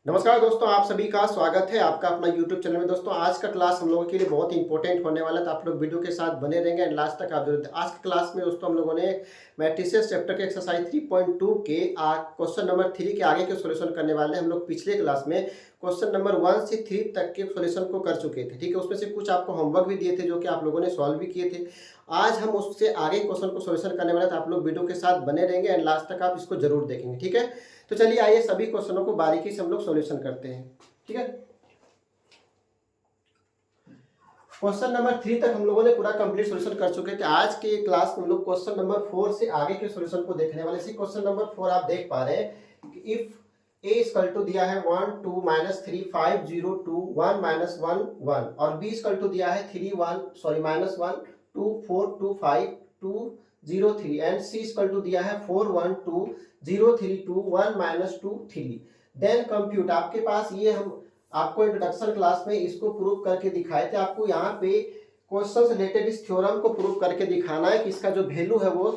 नमस्कार दोस्तों, आप सभी का स्वागत है आपका अपना YouTube चैनल में। दोस्तों आज का क्लास हम लोगों के लिए बहुत इंपॉर्टेंट होने वाला है, तो आप लोग वीडियो के साथ बने रहेंगे एंड लास्ट तक आप जरूर। आज की क्लास में दोस्तों हम लोगों ने मैट्रिसेस चैप्टर के एक्सरसाइज 3.2 के क्वेश्चन नंबर 3 के आगे के सॉल्यूशन करने वाले हैं। हम लोग पिछले क्लास में क्वेश्चन नंबर 1 से 3 तक के सॉल्यूशन को कर चुके थे, ठीक है। उसमें से कुछ आपको होमवर्क भी दिए थे जो कि आप लोगों ने सॉल्व भी किए थे। आज हम उससे आगे क्वेश्चन को सॉल्यूशन करने वाले हैं, तो आप लोग वीडियो के साथ बने रहेंगे एंड लास्ट तक आप इसको जरूर देखेंगे, ठीक है। तो चलिए आइए सभी क्वेश्चनों को बारीकी से हम लोग सॉल्यूशन करते हैं, ठीक है। क्वेश्चन नंबर 3 तक हम लोगों ने पूरा कंप्लीट सॉल्यूशन कर चुके थे। आज के क्लास में हम लोग क्वेश्चन नंबर 4 से आगे के सॉल्यूशन को देखने वाले। इसी क्वेश्चन नंबर 4 आप देख पा रहे हैं कि इफ a इक्वल टू दिया है 1 2 -3 5 0 2 1 -1 1 और b इक्वल टू दिया है 3 1 sorry -1 2 4 2 5 2 0 3 and c equal to दिया है 4 1 2 0 3 2 1 -2 3। देन कंप्यूट आपके पास ये हम आपको इंट्रोडक्शन क्लास में इसको प्रूव करके दिखाए थे। आपको यहाँ पे क्वेश्चन से रिलेटेड इस थ्योरम को प्रूव करके दिखाना है कि इसका जो वैल्यू है वो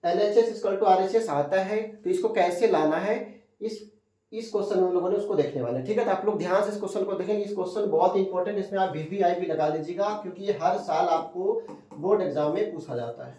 LHS इक्वल टू RHS आता है। तो इसको कैसे लाना है इस क्वेश्चन में हम लोगों ने उसको देखने वाले हैं, ठीक है। तो आप लोग ध्यान से इस क्वेश्चन को देखेंगे। इस क्वेश्चन बहुत इंपॉर्टेंट, इसमें आप VVI भी लगा लीजिएगा क्योंकि ये हर साल आपको बोर्ड एग्जाम में पूछा जाता है,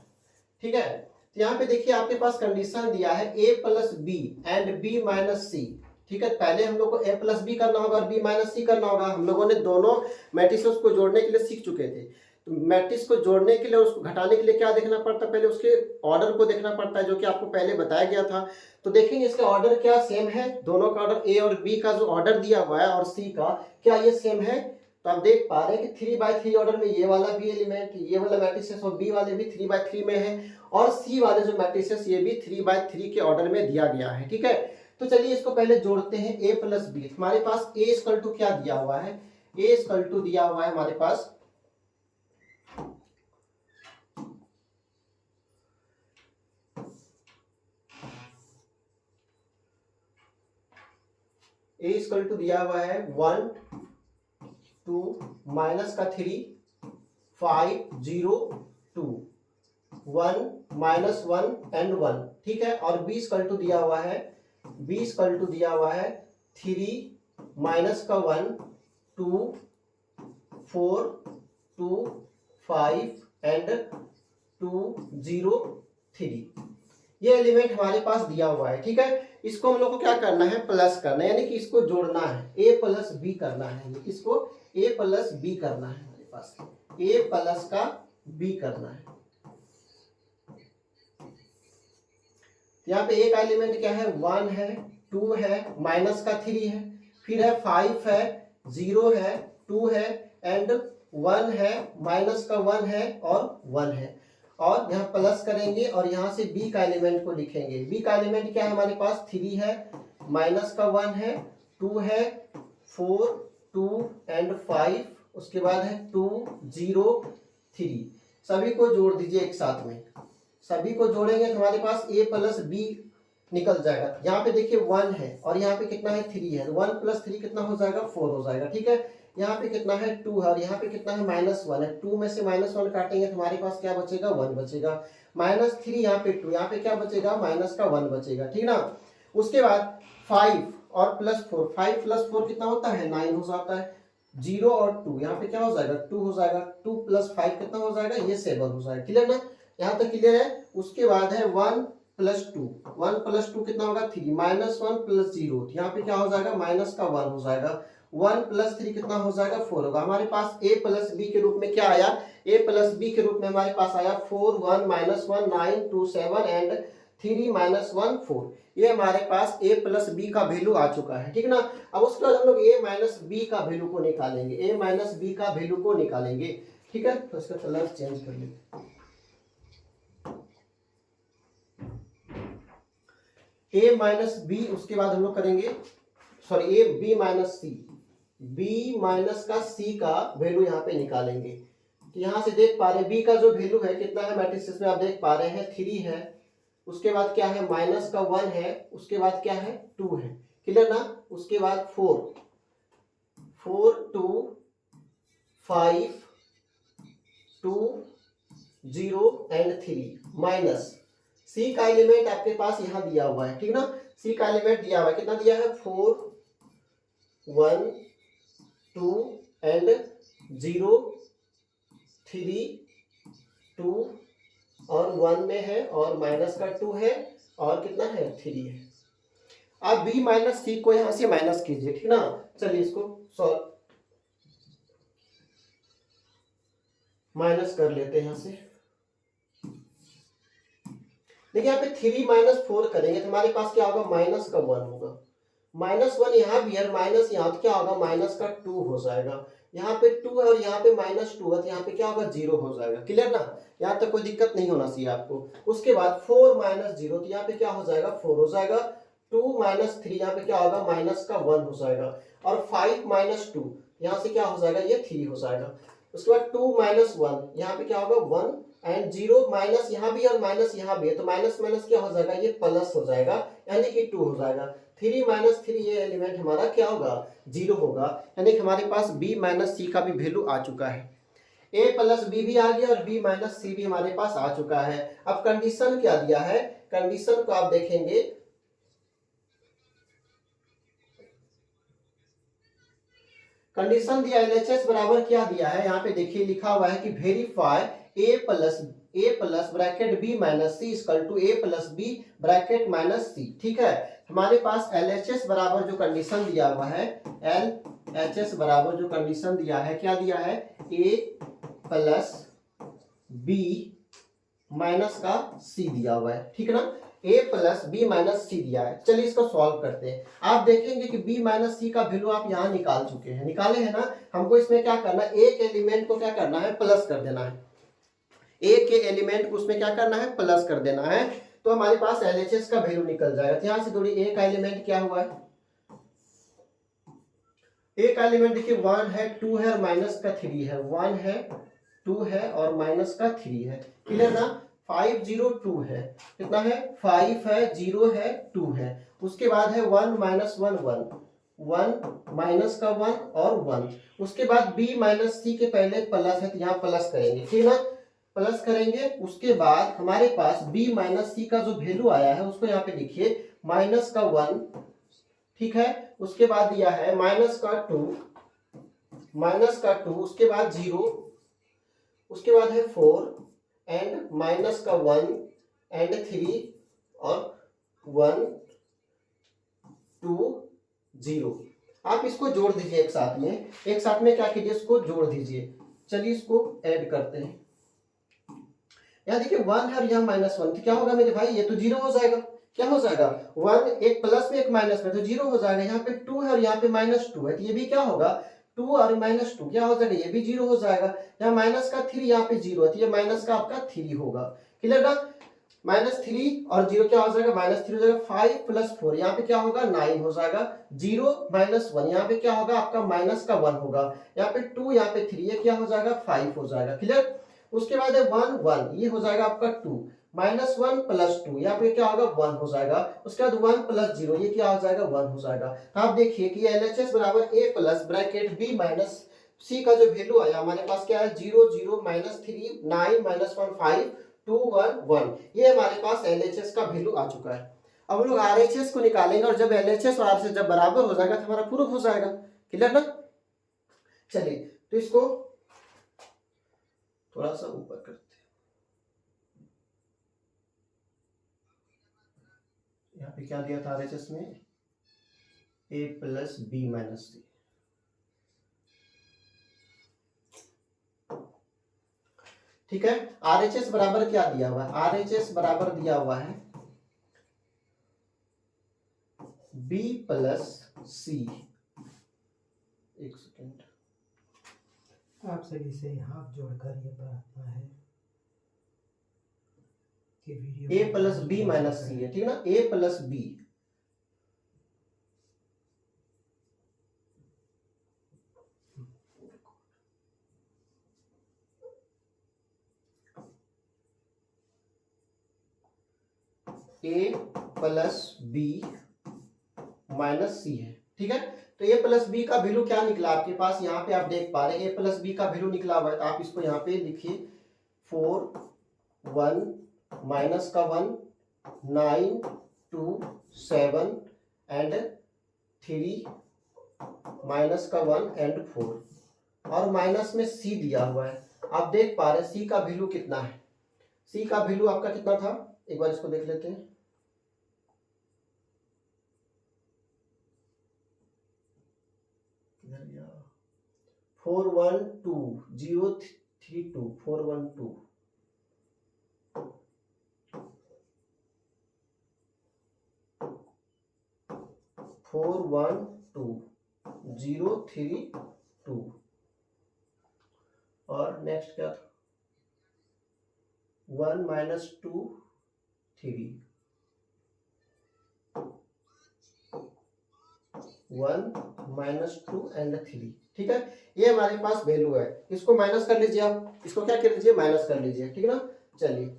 ठीक है। तो यहाँ पे देखिए आपके पास कंडीशन दिया है a plus B and b minus C, ठीक है। पहले हम लोग को a प्लस बी करना होगा और b माइनस सी करना होगा। हम लोगों ने दोनों मैट्रिसेस को जोड़ने के लिए सीख चुके थे। तो मैट्रिक्स को जोड़ने के लिए उसको घटाने के लिए क्या देखना पड़ता है, पहले उसके ऑर्डर को देखना पड़ता है, जो कि आपको पहले बताया गया था। तो देखेंगे इसका ऑर्डर क्या सेम है, दोनों का ऑर्डर a और b का जो ऑर्डर दिया हुआ है और c का क्या ये सेम है। तो आप देख पा रहे हैं कि 3/3 ऑर्डर में ये वाला भी एलिमेंट, ये वाला मैट्रिसेस और b वाले भी 3/3 में है और c वाले जो मैट्रिसेस ये भी 3/3 के ऑर्डर में दिया गया है, ठीक है। तो चलिए इसको पहले जोड़ते हैं a प्लस बी। हमारे पास a इक्वल टू क्या दिया हुआ है, a इक्वल टू दिया हुआ है हमारे पास a इक्वल टू दिया हुआ है 1 2 माइनस का 3 5 0 2 1 -1 एंड 1, ठीक है। और b इक्वल टू दिया हुआ है 3 माइनस का 1 2 4 2 5 एंड 2 0 3। ये एलिमेंट हमारे पास दिया हुआ है, ठीक है। इसको हम लोग को क्या करना है, प्लस करना है, यानी कि इसको जोड़ना है, a प्लस बी करना है। इसको a प्लस बी करना है, हमारे पास a प्लस का b करना है। यहाँ पे एक एलिमेंट क्या है, 1 है 2 है माइनस का 3 है, फिर है 5 है 0 है 2 है एंड 1 है माइनस का 1 है और 1 है। और यहाँ प्लस करेंगे और यहाँ से b का एलिमेंट को लिखेंगे। b का एलिमेंट क्या है हमारे पास, 3 है माइनस का 1 है 2 है 4 2 एंड 5, उसके बाद है 2 0 3। सभी को जोड़ दीजिए एक साथ में, सभी को जोड़ेंगे तो हमारे पास a प्लस बी निकल जाएगा। यहाँ पे देखिए 1 है और यहाँ पे कितना है 3 है, 1 प्लस 3 कितना हो जाएगा 4 हो जाएगा, ठीक है। यहाँ पे कितना है 2 है और यहाँ पे कितना है -1 है। 2 में से -1 काटेंगे तो हमारे पास क्या बचेगा, 1 बचेगा। -3 यहाँ पे 2, यहाँ पे क्या बचेगा माइनस का 1 बचेगा, ठीक ना। उसके बाद 5 और +4, 5 + 4 कितना होता है 9 हो जाता है। 0 और 2 यहाँ पे क्या हो जाएगा 2 हो जाएगा। 2 + 5 कितना हो जाएगा, ये 7 हो जाएगा, क्लियर ना। यहाँ तक क्लियर है। उसके बाद है 1 + 2, 1 + 2 कितना होगा 3, -1 + 0, यहाँ पे क्या हो जाएगा माइनस का 1 हो जाएगा। 1 + 3 कितना हो जाएगा 4 होगा। हमारे पास a प्लस बी के रूप में क्या आया, a प्लस बी के रूप में हमारे पास आया 4 1 -1 9 2 7 एंड 3 -1 4। ये हमारे पास a प्लस बी का वैल्यू आ चुका है, ठीक ना। अब उसके बाद हम लोग a माइनस बी का वैल्यू को निकालेंगे, a माइनस बी का वैल्यू को निकालेंगे, ठीक है। तो इसका कलर चेंज कर लेते हैं, a माइनस बी। उसके बाद हम लोग करेंगे sorry a b minus C, b minus का c का वैल्यू यहाँ पे निकालेंगे। तो यहाँ से देख पा रहे हैं b का जो वैल्यू है कितना है मैट्रिक्स में, आप देख पा रहे हैं 3 है, उसके बाद क्या है माइनस का 1 है, उसके बाद क्या है 2 है, क्लियर ना। उसके बाद 4 2 5 2 0 एंड 3 माइनस सी का एलिमेंट आपके पास यहाँ दिया हुआ है, ठीक ना। सी का एलिमेंट दिया हुआ है, कितना दिया है 4 1 2 एंड 0 3 2 और 1 में है और माइनस का 2 है और कितना है 3 है। आप b माइनस सी को यहां से माइनस कीजिए, ठीक ना। चलिए इसको सॉल्व माइनस कर लेते हैं यहां से। देखिए यहाँ पे 3 माइनस 4 करेंगे तो हमारे पास क्या होगा, माइनस का 1 होगा। -1 यहाँ भी है, माइनस यहाँ तो क्या होगा, माइनस का 2 हो जाएगा। यहाँ पे 2 है और यहाँ पे -2 है तो यहाँ पे क्या होगा, 0 हो जाएगा। क्लियर ना, यहाँ तक कोई दिक्कत नहीं होना चाहिए आपको। उसके बाद 4 - 0 तो यहाँ पे क्या हो जाएगा, 4 हो जाएगा। 2 - 3 यहाँ पे क्या होगा, माइनस का 1 हो जाएगा। और 5 - 2 यहाँ से क्या हो जाएगा, ये 3 हो जाएगा। उसके बाद 2 - 1 यहाँ पे क्या होगा, 1 एंड 0 माइनस यहाँ भी और माइनस यहाँ भी है तो माइनस माइनस क्या हो जाएगा, ये प्लस हो जाएगा यानी कि 2 हो जाएगा। 3 - 3 ये एलिमेंट हमारा क्या होगा, 0 होगा। यानी कि हमारे पास b माइनस सी का भी वैल्यू आ चुका है। a प्लस बी भी आ गया और b माइनस सी भी हमारे पास आ चुका है। अब कंडीशन क्या दिया है, कंडीशन को आप देखेंगे, कंडीशन दिया एलएचएस बराबर क्या दिया है, यहाँ पे देखिए लिखा हुआ है कि verify a plus bracket b minus C equal to a plus b bracket minus C. ठीक है, हमारे पास एलएचएस बराबर जो कंडीशन दिया हुआ है, एलएचएस बराबर जो कंडीशन दिया है, क्या दिया है, a प्लस b माइनस का c दिया हुआ है। ठीक है ना, a प्लस बी माइनस सी दिया है। चलिए इसको सॉल्व करते हैं। आप देखेंगे कि b माइनस सी का वैल्यू आप यहाँ निकाल चुके हैं, निकाले हैं ना। हमको इसमें क्या करना है, एक एलिमेंट को क्या करना है, प्लस कर देना है। एक के एलिमेंट को उसमें क्या करना है, प्लस कर देना है। तो हमारे पास एलएचएस का वैल्यू निकल जाएगा। तो यहाँ से थोड़ी एक एलिमेंट क्या हुआ है, एक एलिमेंट देखिए 1 है 2 है और माइनस का 3 है। 1 है 2 है और माइनस का 3 है। क्लियर ना, 5 0 2 है, कितना है 5 है 0 है 2 है। उसके बाद है 1 - 1 1 1 माइनस का 1 और 1। उसके बाद b माइनस सी के पहले प्लस है तो यहाँ प्लस करेंगे, ठीक ना, प्लस करेंगे। उसके बाद हमारे पास b माइनस सी का जो वैल्यू आया है उसको यहाँ पे लिखिए, माइनस का 1, ठीक है। उसके बाद दिया है माइनस का 2, उसके बाद 0, उसके बाद है 4 एंड माइनस का 1 एंड 3 और 1 2 0। आप इसको जोड़ दीजिए एक साथ में, एक साथ में क्या कीजिए, इसको जोड़ दीजिए। चलिए इसको ऐड करते हैं। यहाँ देखिए 1 है और यहाँ -1 तो क्या होगा मेरे भाई, ये तो 0 हो जाएगा। क्या हो जाएगा, 1 एक प्लस में एक माइनस में तो 0 हो जाएगा। यहाँ पे 2 है और यहाँ पे -2 है तो ये भी क्या होगा, 2 और -2 क्या हो जाएगा, ये भी 0 हो जाएगा। यहाँ माइनस का 3 यहाँ पे 0 है तो ये माइनस का आपका 3 होगा। क्लियर ना, -3 और 0 क्या हो जाएगा, -3 हो जाएगा। 5 + 4 यहाँ पे क्या होगा, 9 हो जाएगा। 0 - 1 यहाँ पे क्या होगा आपका, माइनस का 1 होगा। यहाँ पे 2 यहाँ पे 3 ये क्या हो जाएगा, 5 हो जाएगा। क्लियर, उसके बाद है 1 1 ये हो जाएगा आपका 2, -1 + 2 यहाँ पे क्या होगा, 1 हो जाएगा। उसके बाद 1 + 0 ये क्या हो जाएगा, 1 हो जाएगा। तो आप देखिए कि एलएचएस बराबर a plus bracket b minus C का जो वैल्यू आया हमारे पास क्या है, 0 0 -3 9 -1 5 2 1 1। ये हमारे पास एलएचएस का वैल्यू आ चुका है। अब हम लोग आरएचएस को निकालेंगे और जब एलएचएस और आरएचएस जब बराबर हो जाएगा तो हमारा प्रूफ हो जाएगा। क्लियर ना, चलिए तो इसको थोड़ा सा ऊपर करते हैं। यहाँ पे क्या दिया था आरएचएस में, a plus B minus C. ठीक है, आरएचएस बराबर क्या दिया हुआ है, आरएचएस बराबर दिया हुआ है b प्लस सी। एक सेकेंड, आप सभी से हाथ जोड़कर ये प्रार्थना है कि video a plus B minus C है, ठीक है ना, a plus B. a plus B minus C है, ठीक है। तो a प्लस बी का वैल्यू क्या निकला आपके पास, यहाँ पे आप देख पा रहे हैं a प्लस बी का वैल्यू निकला हुआ है। तो आप इसको यहाँ पे लिखिए, 4 1 माइनस का 1 9 2 7 एंड 3 माइनस का 1 एंड 4 और माइनस में सी दिया हुआ है। आप देख पा रहे हैं सी का वैल्यू कितना है। सी का वैल्यू आपका कितना था, एक बार इसको देख लेते हैं। किधर गया, 412032 412 412032 और नेक्स्ट क्या था, 1 माइनस 2 3 1 माइनस 2 एंड 3। ठीक है, ये हमारे पास वैल्यू है। इसको माइनस कर लीजिए, आप इसको क्या कर लीजिए, माइनस कर लीजिए। ठीक है ना, चलिए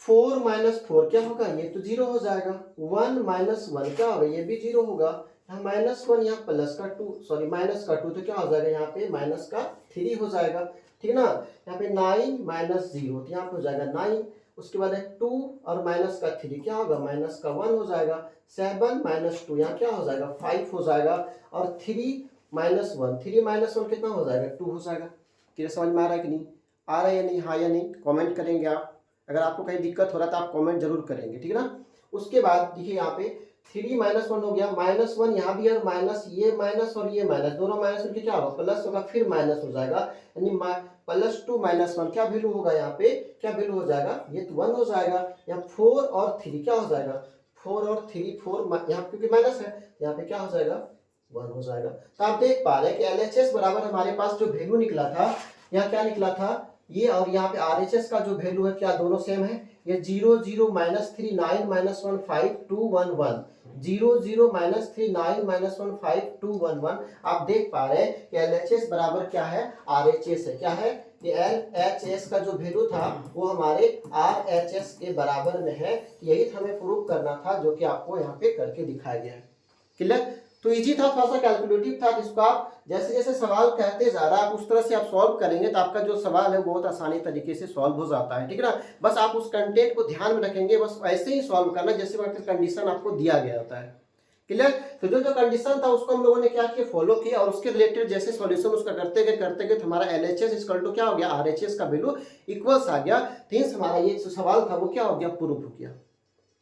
4 माइनस 4 क्या होगा, ये तो 0 हो जाएगा। 1 माइनस 1 क्या होगा, ये भी 0 होगा। यहाँ माइनस 1, यहाँ प्लस का 2, सॉरी माइनस का 2, तो क्या हो जाएगा, यहाँ पे माइनस का 3 हो जाएगा। ठीक है ना, यहाँ पे 9 माइनस 0, तो यहाँ पे हो जाएगा 9। उसके बाद है 2 और माइनस का 3 क्या होगा, माइनस का 1 हो जाएगा। 7 माइनस 2 यहाँ क्या हो जाएगा, 5 हो जाएगा। और 3 माइनस 1, 3 माइनस 1 कितना हो जाएगा, 2 हो जाएगा। क्लियर, समझ में आ रहा है कि नहीं, आ रहा है या नहीं, हाँ या नहीं, कमेंट करेंगे आप। अगर आपको कहीं दिक्कत हो रहा है तो आप कमेंट जरूर करेंगे। ठीक है ना, उसके बाद देखिए यहाँ पे 3 माइनस 1 हो गया, माइनस 1 यहाँ भी है, माइनस ये माइनस और ये माइनस, दोनों माइनस करके क्या होगा, प्लस होगा, फिर माइनस हो जाएगा। यानी प्लस 2 माइनस 1 क्या वैल्यू होगा, यहाँ पे क्या वैल्यू हो जाएगा, ये तो 1 हो जाएगा। यहाँ 4 और 3 क्या हो जाएगा, 4 और 3 4 यहाँ क्योंकि माइनस है, यहाँ पे क्या हो जाएगा, 1 हो जाएगा। तो आप देख पा रहे हैं कि LHS बराबर हमारे पास जो वैल्यू निकला था, यहाँ क्या निकला था, ये और यहाँ पे RHS का जो वैल्यू है, क्या दोनों सेम है। ये 0 0 माइनस 3 9 माइनस 1 5 2 1 1, 0 0 माइनस 3 9 माइनस 1 5 2 1 1। आप देख पा रहे हैं कि LHS बराबर क्या है, RHS है। क्या है, ये LHS का जो वैल्यू था वो हमारे RHS के बराबर में है। यही हमें प्रूव करना था, जो कि आपको यहाँ पे करके दिखाया गया है। क्लियर, तो इजी था, थोड़ा सा कैलकुलेटिव था, जिसको आप जैसे जैसे सवाल कहते जा रहा है उस तरह से आप सॉल्व करेंगे तो आपका जो सवाल है बहुत आसानी तरीके से सॉल्व हो जाता है। ठीक है ना, बस आप उस कंटेंट को ध्यान में रखेंगे, बस ऐसे ही सॉल्व करना जैसे वक्त कंडीशन आपको दिया गया होता है। क्लियर, तो जो जो कंडीशन था उसको हम लोगों ने क्या किया, फॉलो किया, और उसके रिलेटेड जैसे सॉल्यूशन उसका करते गए तो हमारा LHS इक्वल टू क्या हो गया, RHS का वैल्यू इक्वल्स आ गया। मींस हमारा ये जो सवाल था वो क्या हो गया, प्रूफ हो गया।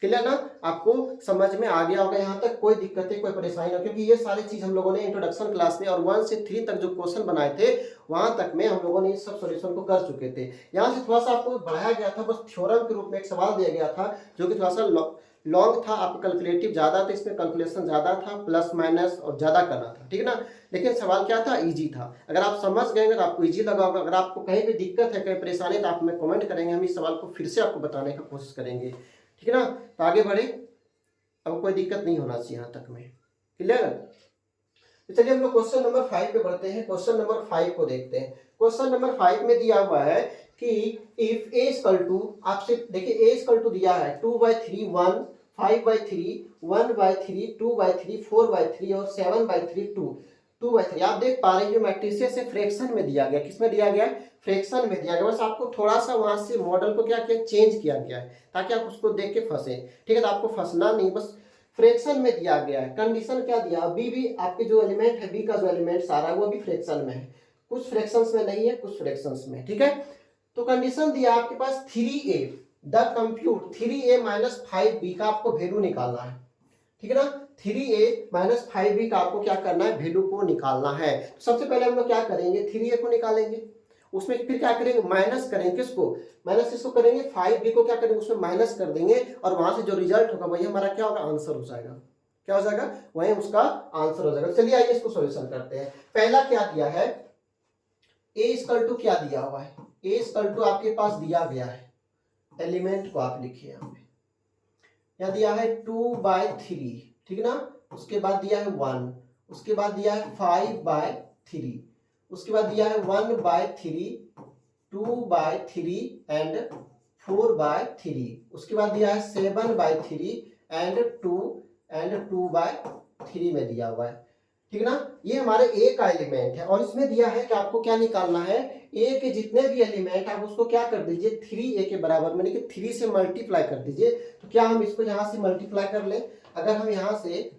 क्लियर ना, आपको समझ में आ गया होगा, यहाँ तक कोई दिक्कतें कोई परेशानी ना, क्योंकि ये सारी चीज हम लोगों ने इंट्रोडक्शन क्लास में और 1 से 3 तक जो क्वेश्चन बनाए थे वहां तक में हम लोगों ने इस सब सॉल्यूशन को कर चुके थे। यहाँ से थोड़ा सा आपको बढ़ाया गया था, बस थ्योरम के रूप में एक सवाल दिया गया था जो कि थोड़ा सा लॉन्ग था, आपको कैलकुलेटिव ज्यादा था, इसमें कैलकुलेशन ज्यादा था, प्लस माइनस और ज्यादा करना था। ठीक है ना, लेकिन सवाल क्या था, इजी था। अगर आप समझ गए तो आपको इजी लगा होगा। अगर आपको कहीं भी दिक्कत है, कहीं परेशानी, तो आप हमें कमेंट करेंगे, हम इस सवाल को फिर से आपको बताने का कोशिश करेंगे। ठीक है ना, तो आगे बढ़े, अब कोई दिक्कत नहीं होना चाहिए यहाँ तक में। क्लियर, तो चलिए हम लोग क्वेश्चन नंबर 5 पे बढ़ते हैं। क्वेश्चन नंबर 5 को देखते हैं। क्वेश्चन नंबर 5 में दिया हुआ है कि इफ a इक्वल टू, आपसे देखिए a इक्वल टू दिया है 2/3 1 5/3 1/3 2/3 4/3 और 7/3 2/3। आप देख पा रहे हैं मैट्रिसेस से फ्रैक्शन में दिया गया, किसमें दिया गया, फ्रैक्शन में दिया गया। बस आपको थोड़ा सा वहां से मॉडल को क्या किया, चेंज किया गया है ताकि आप उसको देख के फंसे। ठीक है, तो आपको फंसना नहीं, बस फ्रैक्शन में दिया गया है। कंडीशन क्या दिया, बी भी आपके जो एलिमेंट है, बी का जो एलिमेंट सारा है वो भी फ्रैक्शन में है, कुछ फ्रैक्शंस में नहीं है, कुछ फ्रैक्शंस में। ठीक है, तो कंडीशन दिया आपके पास 3a the compute 3a minus 5b का आपको वैल्यू निकालना है। ठीक है ना, 3a माइनस 5b का आपको क्या करना है, वैल्यू को निकालना है। तो सबसे पहले हम लोग क्या करेंगे, 3a को निकालेंगे, उसमें फिर क्या करेंगे, माइनस करेंगे, किसको, माइनस इसको करेंगे, 5b को क्या करेंगे, उसमें माइनस कर देंगे, और वहां से जो रिजल्ट होगा वही हमारा क्या होगा, आंसर हो जाएगा। क्या हो जाएगा, वही उसका आंसर हो जाएगा। चलिए आइए इसको सॉल्यूशन करते हैं। पहला क्या दिया है, a इक्वल टू क्या दिया हुआ है, a इक्वल टू आपके पास दिया गया है, एलिमेंट को आप लिखिए यहाँ पे, क्या दिया है 2/3। ठीक ना, उसके बाद दिया है 1, उसके बाद दिया है 5/3, उसके बाद दिया है 1/3 2/3 एंड 4/3, उसके बाद दिया है 7/3 एंड 2/3 में दिया हुआ है। ठीक ना, ये हमारे ए का एलिमेंट है, और इसमें दिया है कि आपको क्या निकालना है, ए के जितने भी एलिमेंट आप उसको क्या कर दीजिए 3a के बराबर, मैंने कि 3 से मल्टीप्लाई कर दीजिए। तो क्या हम इसको यहाँ से मल्टीप्लाई कर लें, अगर हम यहां से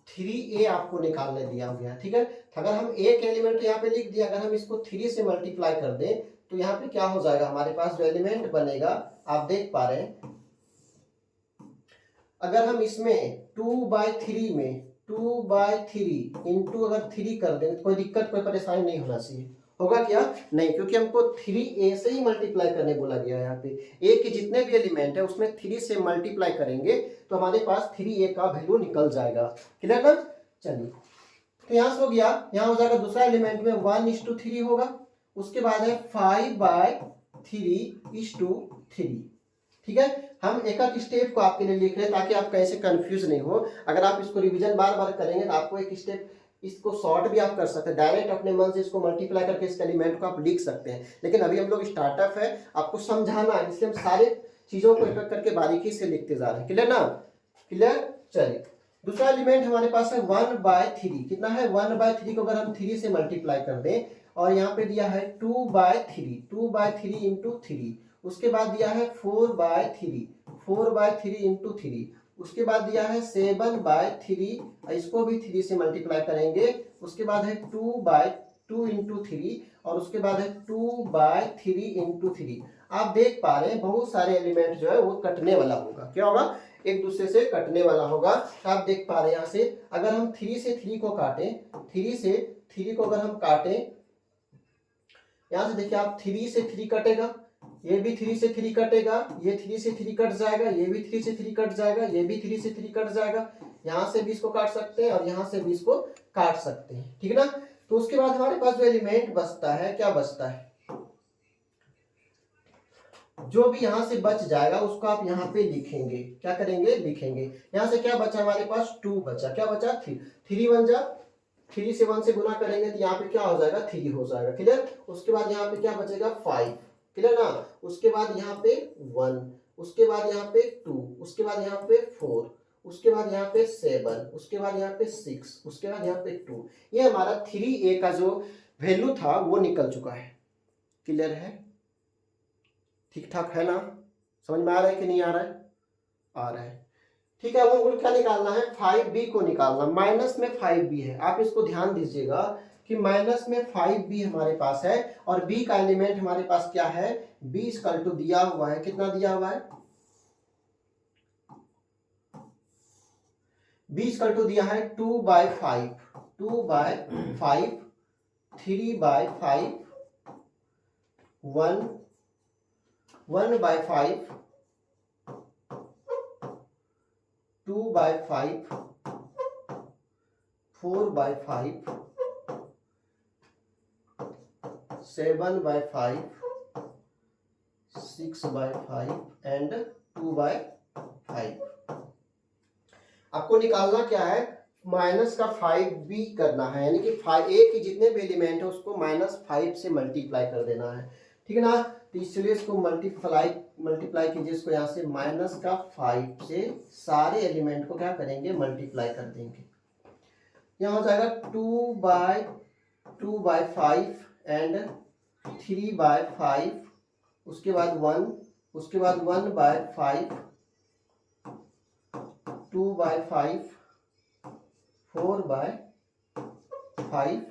थ्री ए आपको निकालने दिया गया, ठीक है। अगर हम एक एलिमेंट यहाँ पे लिख दिया, अगर हम इसको 3 से मल्टीप्लाई कर दें तो यहाँ पे क्या हो जाएगा, हमारे पास जो एलिमेंट बनेगा आप देख पा रहे हैं, अगर हम इसमें 2/3 में 2/3 इंटू अगर 3 कर दें तो कोई दिक्कत कोई परेशानी नहीं होना चाहिए। होगा क्या, नहीं, क्योंकि हमको 3a से ही मल्टीप्लाई करने बोला गया है। यहाँ पे a के जितने भी एलिमेंट है उसमें 3 से मल्टीप्लाई करेंगे तो हमारे पास 3a का वैल्यू निकल जाएगा। क्लियर ना। चलिए, तो यहाँ से हो गया, यहाँ हो जाएगा दूसरा एलिमेंट में 1:3 होगा। उसके बाद है 5/3:3। ठीक है, हम एक एक स्टेप को आपके लिए लिख रहे हैं ताकि आप कैसे कंफ्यूज नहीं हो। अगर आप इसको रिवीजन बार बार करेंगे तो आपको एक स्टेप, इसको शॉर्ट भी आप कर सकते हैं, डायरेक्ट अपने मन से इसको मल्टीप्लाई करके इस एलिमेंट को आप लिख सकते हैं। लेकिन अभी हम लोग स्टार्टअप है, आपको समझाना है, इसलिए हम सारे चीजों को एक एक करके बारीकी से लिखते जा रहे हैं। क्लियर ना, क्लियर। चलिए, दूसरा एलिमेंट हमारे पास है 1/3। कितना है, 1/3 को अगर हम 3 से मल्टीप्लाई कर दें, और यहाँ पे दिया है 2/3 इंटू 3। उसके बाद दिया है 4/3 इंटू 3। उसके बाद दिया है 7/3, इसको भी 3 से मल्टीप्लाई करेंगे। उसके बाद है 2/2 इंटू 3, और उसके बाद है 2/3 इंटू 3। आप देख पा रहे हैं बहुत सारे एलिमेंट जो है वो कटने वाला होगा। क्या होगा, एक दूसरे से कटने वाला होगा। आप देख पा रहे हैं यहाँ से अगर हम 3 से 3 को काटें, 3 से 3 को अगर हम काटें, यहाँ से देखिए आप 3 से 3 कटेगा, ये भी 3 से 3 कटेगा, ये 3 से 3 कट जाएगा, ये भी 3 से 3 कट जाएगा, ये भी 3 से 3 कट जाएगा। यहाँ से भी इसको काट सकते हैं और यहाँ से भी इसको काट सकते हैं, ठीक है ना। तो उसके बाद हमारे पास जो एलिमेंट बचता है, क्या बचता है, जो भी यहाँ से बच जाएगा उसको आप यहाँ पे लिखेंगे। क्या करेंगे, लिखेंगे। यहाँ से क्या बचा, हमारे पास 2 बचा, क्या बचा, 3 बन जा, 3 से 1 से गुना करेंगे तो यहाँ पे क्या हो जाएगा, 3 हो जाएगा। क्लियर। उसके बाद यहाँ पे क्या बचेगा, 5। क्लियर ना। उसके बाद यहाँ पे 1, उसके बाद यहाँ पे 2, उसके बाद यहाँ पे 4, उसके बाद यहाँ पे 7, उसके बाद यहाँ पे 6, उसके बाद यहाँ पे 2। ये हमारा 3a का जो वैल्यू था वो निकल चुका है। क्लियर है, ठीक ठाक है ना, समझ में आ रहा है कि नहीं आ रहा है, आ रहा है। ठीक है, वो क्या निकालना है, 5b को निकालना। माइनस में 5b है, आप इसको ध्यान दीजिएगा कि माइनस में 5b हमारे पास है, और b का एलिमेंट हमारे पास क्या है, b इक्वल टू दिया हुआ है, कितना दिया हुआ है, b इक्वल टू दिया है 2/5, 2/5, 3/5, 1/5, 2/5, 4/5, 7/5, 6/5 एंड 2/5। आपको निकालना क्या है, माइनस का 5b करना है, यानी कि a के जितने भी एलिमेंट है उसको -5 से मल्टीप्लाई कर देना है, ठीक है ना। तो इसलिए इसको मल्टीप्लाई कीजिए, इसको यहाँ से -5 से सारे एलिमेंट को क्या करेंगे, मल्टीप्लाई कर देंगे। यहाँ हो जाएगा 2/5 एंड 3/5, उसके बाद 1, उसके बाद 1/5, 2/5, 4/5,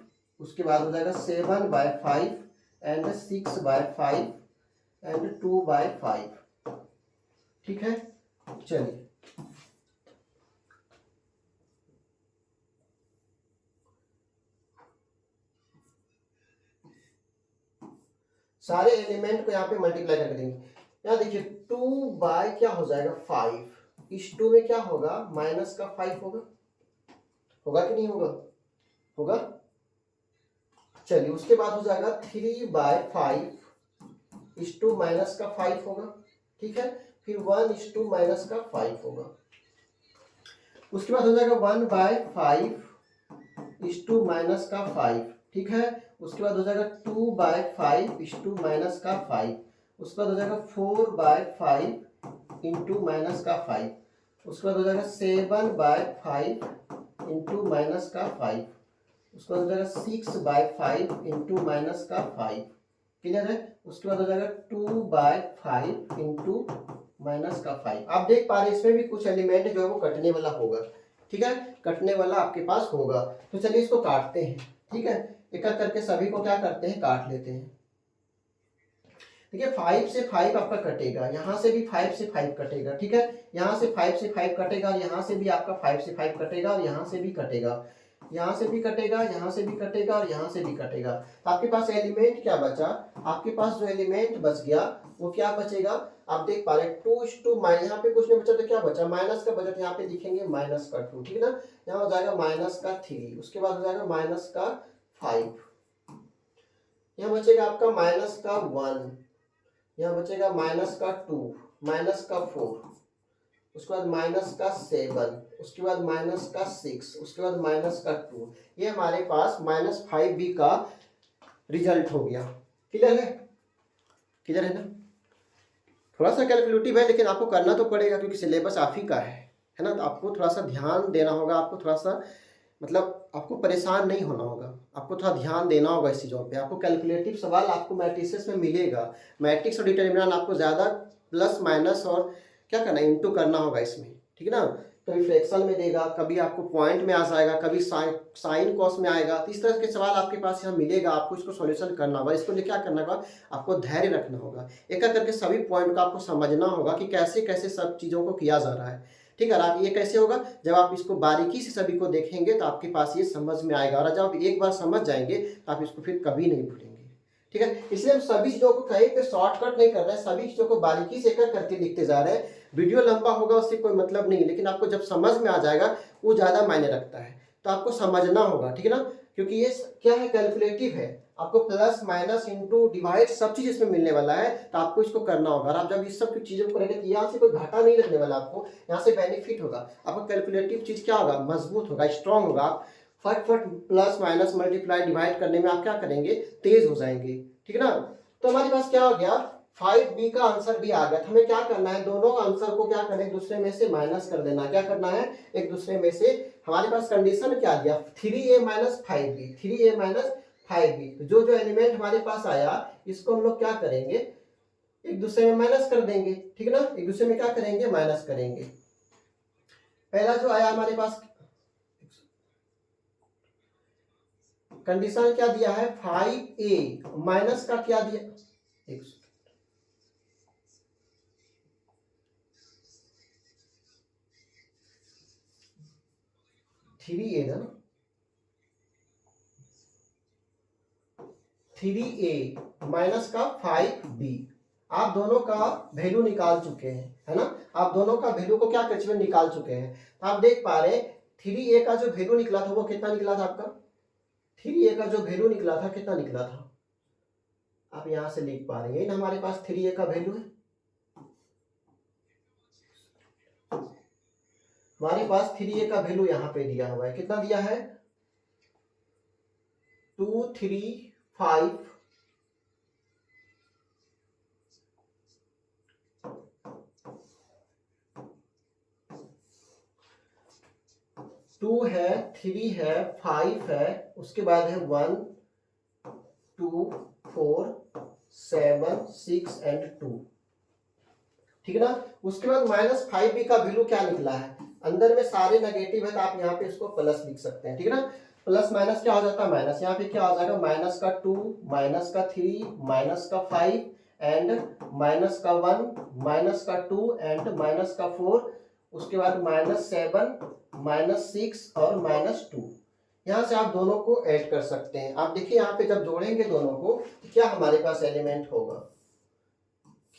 उसके बाद हो जाएगा 7/5 एंड 6/5 एंड 2/5। ठीक है, चलिए सारे एलिमेंट को यहाँ पे मल्टीप्लाई करके देंगे। यहाँ देखिए 2 बाय क्या हो जाएगा 5, इस 2 में क्या होगा, माइनस का 5 होगा, होगा कि नहीं होगा, होगा। चलिए उसके बाद हो जाएगा 3/5 इस 2 माइनस का 5 होगा, ठीक है। फिर 1:2 माइनस का 5 होगा। उसके बाद हो जाएगा 1/5 इस 2 माइनस का 5, ठीक है। उसके बाद हो जाएगा 2/5 इस 2 माइनस का 5। उसके बाद हो जाएगा 4/5 इंटू माइनस का 5। उसके बाद हो जाएगा 7/5 इंटू माइनस का 5। उसके बाद हो जाएगा 6/5 इंटू माइनस का 5। क्लियर है। उसके बाद हो जाएगा 2/5 इंटू माइनस का 5। आप देख पा रहे हैं इसमें भी कुछ एलिमेंट जो है वो कटने वाला होगा, ठीक है, कटने वाला आपके पास होगा। तो चलिए इसको काटते हैं, ठीक है, एक एक करके सभी को क्या करते हैं, काट लेते हैं। देखिए 5 से 5 आपका कटेगा, यहाँ से भी 5 से 5 कटेगा, ठीक है, यहाँ से 5 से 5 कटेगा, और यहाँ से भी आपका 5 से 5 कटेगा, और यहाँ से भी कटेगा, यहाँ से भी कटेगा, यहाँ से भी कटेगा, और यहाँ से भी कटेगा। तो आपके पास एलिमेंट क्या बचा, आपके पास जो एलिमेंट बच गया वो क्या बचेगा, आप देख पा रहे हैं 2:, यहाँ पे कुछ नहीं बचा तो क्या बचा, माइनस का बचा, यहाँ पे लिखेंगे -2, ठीक है ना। यहाँ हो जाएगा -3, उसके बाद हो जाएगा -5, यहाँ बचेगा आपका -1, यहाँ बचेगा -2, -4, उसके बाद -7, उसके बाद -6, उसके बाद -2। ये हमारे पास -5b का रिजल्ट हो गया। क्लियर है, क्लियर है ना। थोड़ा सा कैलकुलेटिव है लेकिन आपको करना तो पड़ेगा क्योंकि सिलेबस आप ही का है ना। तो आपको थोड़ा सा ध्यान देना होगा, आपको थोड़ा सा मतलब आपको परेशान नहीं होना होगा, आपको थोड़ा ध्यान देना होगा इस चीज़ों पे। आपको कैलकुलेटिव सवाल आपको मैट्रिसेस में मिलेगा, मैट्रिक्स और डिटर्मिनेंट आपको ज़्यादा प्लस माइनस और क्या करना है, इंटू करना होगा इसमें, ठीक है ना। कभी फ्रैक्शन में देगा, कभी आपको पॉइंट में आ जाएगा, कभी साइन कॉस में आएगा। तो इस तरह के सवाल आपके पास यहाँ मिलेगा, आपको इसको सॉल्यूशन करना होगा। इसको लिए क्या करना होगा, आपको धैर्य रखना होगा, एक एक करके सभी पॉइंट को आपको समझना होगा कि कैसे कैसे सब चीज़ों को किया जा रहा है, ठीक है। आप ये कैसे होगा, जब आप इसको बारीकी से सभी को देखेंगे तो आपके पास ये समझ में आएगा, और जब आप एक बार समझ जाएंगे तो आप इसको फिर कभी नहीं भूलेंगे, ठीक है। इसलिए हम सभी चीज़ों को कहीं पे शॉर्टकट नहीं कर रहे हैं, सभी चीज़ों को बारीकी से एक करके लिखते जा रहे हैं। वीडियो लंबा होगा उससे कोई मतलब नहीं, लेकिन आपको जब समझ में आ जाएगा वो ज़्यादा मायने रखता है। तो आपको समझना होगा, ठीक है ना, क्योंकि ये क्या है, कैलकुलेटिव है। आपको प्लस माइनस इंटू डिवाइड सब चीज़ इसमें मिलने वाला है, तो आपको इसको करना होगा। और आप जब इस सब की चीज़ों को करेंगे तो यहाँ से कोई घाटा नहीं लगने वाला आपको, यहाँ से बेनिफिट होगा। आपका कैलकुलेटिव चीज़ क्या होगा, मजबूत होगा, स्ट्रांग होगा। आप फट प्लस माइनस मल्टीप्लाई डिवाइड करने में आप क्या करेंगे, तेज हो जाएंगे, ठीक है ना। तो हमारे पास क्या हो गया, 5b का आंसर भी आ गया। हमें क्या करना है, दोनों आंसर को क्या करना है, एक दूसरे में से माइनस कर देना। क्या करना है, एक दूसरे में से, हमारे पास कंडीशन क्या दिया, 3a - 5b, 3a - 5b। तो जो जो एलिमेंट हमारे पास आया इसको हम लोग क्या करेंगे, एक दूसरे में माइनस कर देंगे, ठीक है ना, एक दूसरे में क्या करेंगे, माइनस करेंगे। पहला जो आया हमारे पास कंडीशन क्या दिया है, 5a माइनस का क्या दिया, 3a ना, 3a माइनस का 5b। आप दोनों का वैल्यू निकाल चुके हैं, है ना, आप दोनों का वैल्यू को क्या कर चुके हैं, निकाल चुके हैं। तो आप देख पा रहे हैं 3a का जो वैल्यू निकला था वो कितना निकला था आपका, 3a का जो वैल्यू निकला था कितना निकला था, आप यहां से लिख पा रहे हैं, हमारे पास 3a का वैल्यू है, हमारे पास 3a का वैल्यू यहाँ पे दिया हुआ है, कितना दिया है, 235 2 है, 3 है, 5 है, उसके बाद है 1 2 4 7 6 एंड 2, ठीक है ना। उसके बाद -5b का वैल्यू क्या निकला है, अंदर में सारे नेगेटिव है तो आप यहाँ पे इसको प्लस लिख सकते हैं, ठीक है ना। प्लस माइनस क्या हो जाता है, माइनस, यहाँ पे क्या हो जाएगा, -2 -3 -5 एंड -1 -2 एंड -4, उसके बाद -7 -6 और -2। यहाँ से आप दोनों को ऐड कर सकते हैं। आप देखिए यहाँ पे जब जोड़ेंगे दोनों को तो क्या हमारे पास एलिमेंट होगा,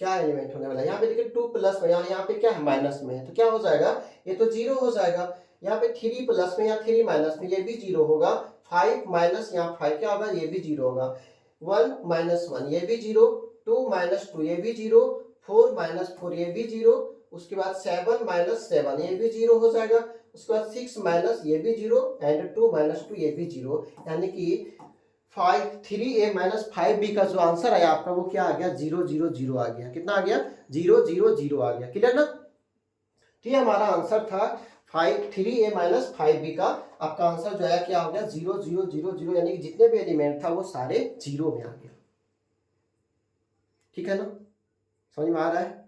क्या एलिमेंट होने वाला है, यहाँ पे देखिए 2 प्लस में, यहाँ पे क्या है, माइनस में है, तो क्या हो जाएगा, ये तो 0 हो जाएगा। यहाँ पे 3 प्लस में या 3 माइनस में, ये भी 0 होगा। 5 माइनस यहाँ 5 क्या होगा, ये भी 0 होगा। 1 - 1 ये भी 0, 2 - 2 ये भी 0, 4 - 4 ये भी 0, उसके बाद 7 - 7 ये भी 0 हो जाएगा, उसके बाद 6 माइनस ये भी 0 एंड 2 - 2 ये भी 0, यानी कि 3a - 5b का जो आंसर आया आपका वो क्या आ गया, 0 0 0 आ गया। कितना आ गया, 0 0 0 आ गया। क्लियर ना। तो ये हमारा आंसर था 3a - 5b का। आपका आंसर जो है क्या हो गया, 0 0 0 0, यानी कि जितने भी एलिमेंट था वो सारे 0 में आ गया। ठीक है ना, समझ में आ रहा है,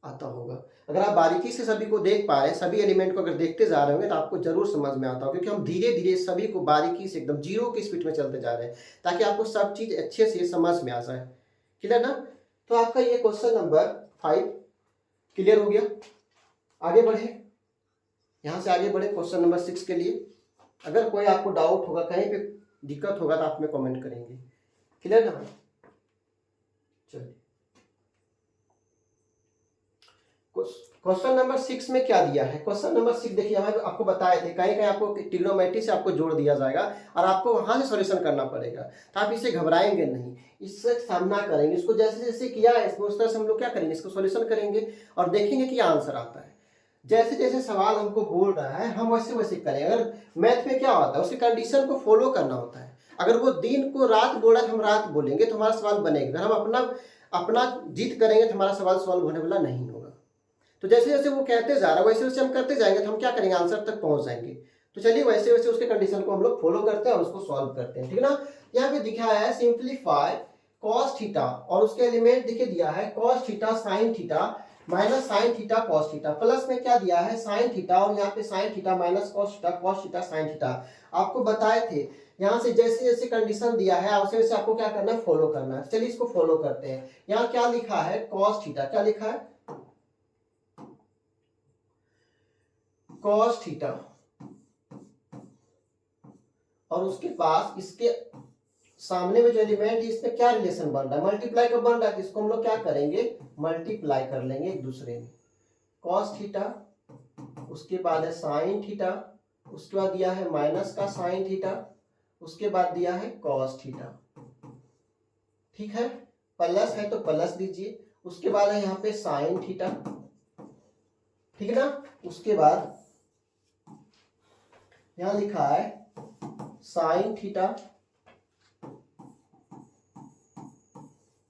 आता होगा। अगर आप बारीकी से सभी को देख पा रहे हैं, सभी एलिमेंट को अगर देखते जा रहे होंगे तो आपको जरूर समझ में आता होगा, क्योंकि हम धीरे धीरे सभी को बारीकी से एकदम जीरो की स्पीड में चलते जा रहे हैं ताकि आपको सब चीज अच्छे से समझ में आ जाए। क्लियर ना? तो आपका ये क्वेश्चन नंबर 5 क्लियर हो गया। आगे बढ़े, यहाँ से आगे बढ़े क्वेश्चन नंबर 6 के लिए। अगर कोई आपको डाउट होगा, कहीं पे दिक्कत होगा तो आप में कमेंट करेंगे। क्लियर ना? चलिए क्वेश्चन नंबर 6 में क्या दिया है। क्वेश्चन नंबर 6 देखिए, हम आपको बताए थे कहीं कहीं आपको ट्रिग्नोमेट्री से आपको जोड़ दिया जाएगा और आपको वहां से सॉल्यूशन करना पड़ेगा, तो आप इसे घबराएंगे नहीं, इससे सामना करेंगे। इसको जैसे जैसे किया है उस तरह से हम लोग क्या करेंगे, इसको सॉल्यूशन करेंगे और देखेंगे कि आंसर आता है। जैसे जैसे सवाल हमको बोल रहा है हम वैसे वैसे करें। अगर मैथ में क्या होता है, उसकी कंडीशन को फॉलो करना होता है। अगर वो दिन को रात बोला तो हम रात बोलेंगे तो हमारा सवाल बनेगा। अगर हम अपना अपना जीत करेंगे तो हमारा सवाल सॉल्व होने वाला नहीं होगा। तो जैसे जैसे वो कहते जा रहा है वैसे वैसे हम करते जाएंगे तो हम क्या करेंगे, आंसर तक पहुंच जाएंगे। तो चलिए वैसे वैसे उसके कंडीशन को हम लोग फॉलो करते हैं और उसको सॉल्व करते हैं, ठीक ना। यहाँ पे दिखाया है सिंप्लीफाई cos थीटा और उसके एलिमेंट देखिए दिया है cos theta sin theta minus sine theta cos theta, plus में क्या दिया है sin थीटा और यहाँ पे sin theta minus cos theta sin theta. आपको बताए थे यहाँ से जैसे जैसे कंडीशन दिया है वैसे वैसे आपको क्या करना है, फॉलो करना है। चलिए इसको फॉलो करते हैं। यहाँ क्या लिखा है, cos थीटा, क्या लिखा है, cos थीटा, और उसके पास इसके सामने में जो एलिमेंट है इसमें क्या रिलेशन बन रहा है, मल्टीप्लाई कब बन रहा है, तो इसको हम लोग क्या करेंगे, मल्टीप्लाई कर लेंगे एक दूसरे में। cos थीटा, उसके बाद है sin थीटा, उसके बाद दिया है माइनस का sin थीटा, उसके बाद दिया है cos थीटा, ठीक है। प्लस है तो प्लस दीजिए, उसके बाद है यहाँ पे sin थीटा, ठीक है ना। उसके बाद यहां लिखा है sin theta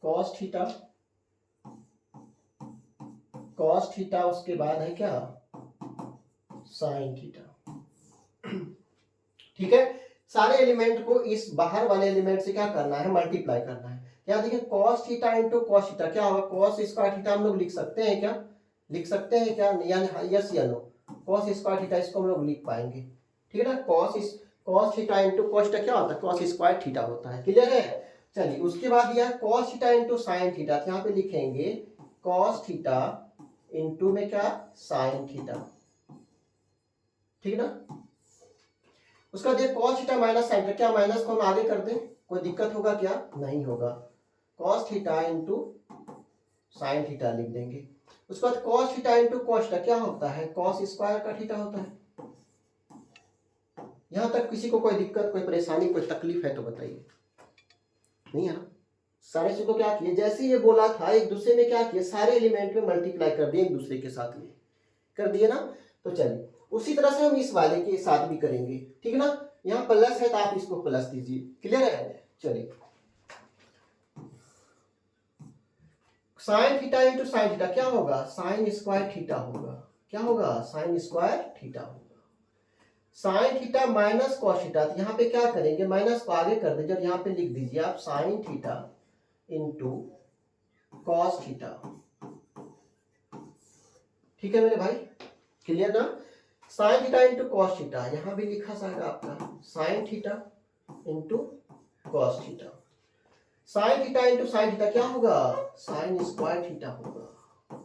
cos theta cos theta, उसके बाद है क्या, sin थीटा, ठीक है। सारे एलिमेंट को इस बाहर वाले एलिमेंट से क्या करना है, मल्टीप्लाई करना है। क्या देखिए cos theta into cos theta क्या होगा, cos स्क्वायर थीटा हम लोग लिख सकते हैं क्या, लिख सकते हैं क्या, यानी यस या नो, cos स्क्वायर थीटा इसको हम लोग लिख पाएंगे, ठीक है ना। cos theta into cos theta क्या होता है, cos स्क्वायर थीटा होता है, क्लियर है। चलिए उसके बाद यह cos theta into sine theta, यहाँ पे लिखेंगे cos थीटा इंटू में क्या, साइन थीटा, ठीक है ना। उसका बाद cos theta minus sine theta, क्या माइनस को हम आगे कर दें, कोई दिक्कत होगा क्या, नहीं होगा। cos theta into sine theta लिख देंगे। उसके बाद cos theta into cos theta क्या होता है, cos स्क्वायर का थीटा होता है। यहां तक किसी को कोई दिक्कत, कोई परेशानी, कोई तकलीफ है तो बताइए, नहीं है ना। सारे चीजों को क्या किए, जैसे ये बोला था एक दूसरे में क्या किए, सारे एलिमेंट में मल्टीप्लाई कर दिए एक दूसरे के साथ में, कर दिए ना। तो चलिए उसी तरह से हम इस वाले के साथ भी करेंगे, ठीक है ना। यहाँ प्लस है तो आप इसको प्लस दीजिए, क्लियर है। चलिए sine theta into sine theta क्या होगा, साइन स्क्वायर थीटा होगा, क्या होगा, साइन स्क्वायर थीटा होगा। Sine theta minus cos theta, तो यहाँ पे क्या करेंगे, माइनस को आगे कर दीजिए और यहाँ पे लिख दीजिए आप sine theta into cos theta, ठीक है मेरे भाई, क्लियर ना। Sine theta into cos theta यहाँ भी लिखा जाएगा आपका sine theta into cos theta. Sine theta into sine theta क्या होगा, साइन स्क्वायर थीटा होगा।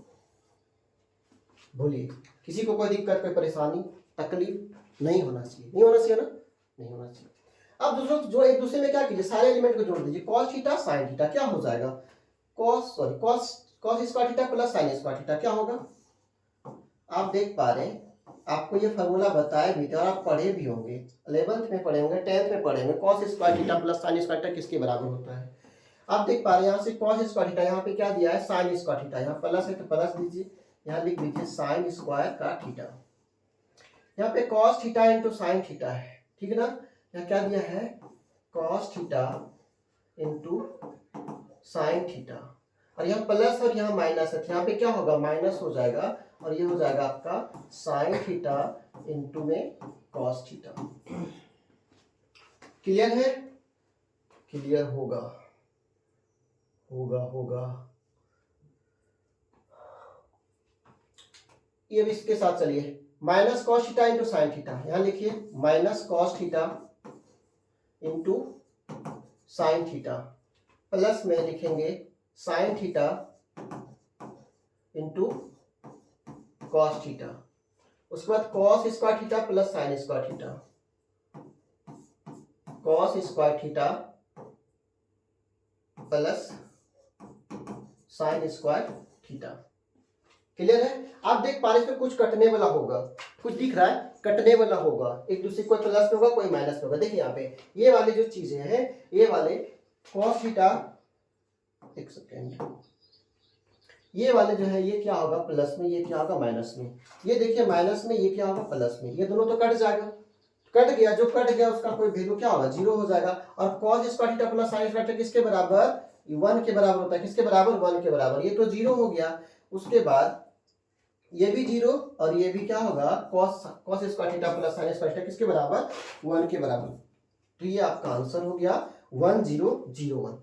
बोलिए किसी को कोई दिक्कत, कोई परेशानी, तकलीफ, नहीं होना चाहिए, नहीं होना चाहिए ना, नहीं होना चाहिए। अब दूसरों जो एक दूसरे में क्या कीजिए, सारे एलिमेंट को जोड़ दीजिए, cos थीटा sin थीटा क्या हो जाएगा, cos square theta plus sin square theta क्या होगा। आप देख पा रहे हैं, आपको ये फॉर्मूला बताया भी था और आप पढ़े भी होंगे, 11th में पढ़े होंगे, 10th में पढ़े होंगे, cos square theta plus sin square theta किसके बराबर होता है। आप देख पा रहे हैं यहाँ से cos स्क्वायर थीटा, यहाँ पे क्या दिया है, sin स्क्वायर थीटा, यहाँ प्लस है तो प्लस दीजिए, यहाँ लिख दीजिए sin स्क्वायर का थीटा। यहाँ पे cos theta into sine theta है, ठीक है ना। यहाँ क्या दिया है, cos theta into sine theta, और यहाँ प्लस और यहाँ माइनस है, यहाँ पे क्या होगा, माइनस हो जाएगा और ये हो जाएगा आपका साइन थीटा इंटू में cos थीटा। क्लियर है, क्लियर होगा, होगा होगा ये भी इसके साथ चलिए, minus cos theta into sine theta, यहाँ लिखिए minus cos theta into sine theta, plus में लिखेंगे sine theta into cos theta, उसके बाद cos square theta plus sine square theta, cos square theta plus sine square theta. Clear है? आप देख पा रहे हैं इसमें कुछ कटने वाला होगा, कुछ दिख रहा है कटने वाला होगा, एक दूसरे कोई प्लस में होगा कोई माइनस में होगा। देखिए यहाँ पे ये वाली जो चीजें हैं, ये वाले कॉस थीटा, एक सेकेंड, ये वाले जो है ये क्या होगा प्लस में, ये क्या होगा माइनस में, ये देखिए माइनस में, ये क्या होगा प्लस में, ये दोनों तो कट जाएगा, कट गया, जो कट गया उसका कोई वैल्यू क्या होगा जीरो हो जाएगा। और cos square theta plus sine square theta किसके बराबर, 1 के बराबर होता है, किसके बराबर 1 के बराबर, ये तो जीरो हो गया। उसके बाद ये भी जीरो और ये भी क्या होगा cos square theta plus sine square theta किसके बराबर 1 के बराबर। तो ये आपका आंसर हो गया 1001।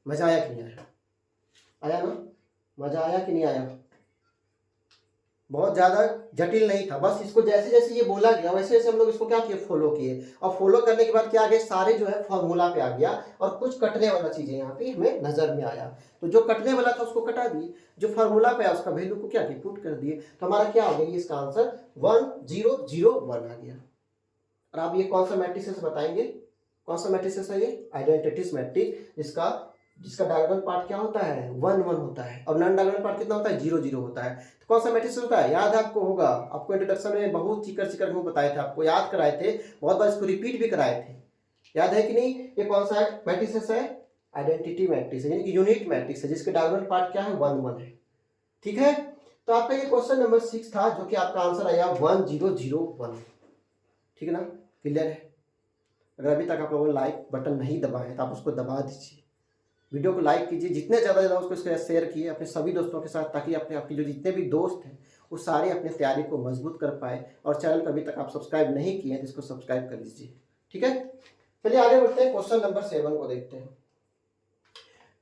मजा आया कि नहीं आया? आया ना? मजा आया कि नहीं आया? बहुत ज्यादा जटिल नहीं था, बस इसको जैसे जैसे ये बोला गया वैसे वैसे हम लोग इसको क्या किए फॉलो किए, और फॉलो करने के बाद क्या आ गए सारे जो है फॉर्मूला पे आ गया, और कुछ कटने वाला चीजें यहाँ पे हमें नजर में आया। तो जो कटने वाला था उसको कटा दिए, जो फॉर्मूला पे आया उसका वैल्यू को क्या किया पुट कर दिए, तो हमारा क्या हो गया इसका आंसर 1001 आ गया। और आप ये कौन सा मैट्रिक्स बताएंगे, कौन सा मैट्रिक्स है ये, आइडेंटिटीज मैट्रिक्स, जिसका डायगोनल पार्ट क्या होता है 1 1 होता है, और नॉन डायगोनल पार्ट कितना होता है 0 0 होता है। तो कौन सा मैट्रिक्स होता है, याद आपको होगा, आपको इंट्रोडक्शन में बहुत चिकर को बताए थे, आपको याद कराए थे, बहुत बार इसको रिपीट भी कराए थे, याद है कि नहीं? ये कौन सा मैट्रिक्स है, आइडेंटिटी मैट्रिक्स है, यानी कि यूनिट मैट्रिक्स है, जिसके डायगोनल पार्ट क्या है 1 1 है। ठीक है, तो आपका ये क्वेश्चन नंबर 6 था, जो कि आपका आंसर आया 1001। ठीक है ना? क्लियर है? अगर अभी तक आप लोगों ने लाइक बटन नहीं दबाए तो आप उसको दबा दीजिए, वीडियो को लाइक कीजिए, जितने ज़्यादा उसको शेयर किए अपने सभी दोस्तों के साथ, ताकि आपके जो जितने भी दोस्त हैं वो सारे अपने तैयारी को मजबूत कर पाए। और चैनल को अभी तक आप सब्सक्राइब नहीं किए हैं तो इसको सब्सक्राइब कर लीजिए। ठीक है, चलिए आगे बढ़ते हैं, क्वेश्चन नंबर 7 को देखते हैं।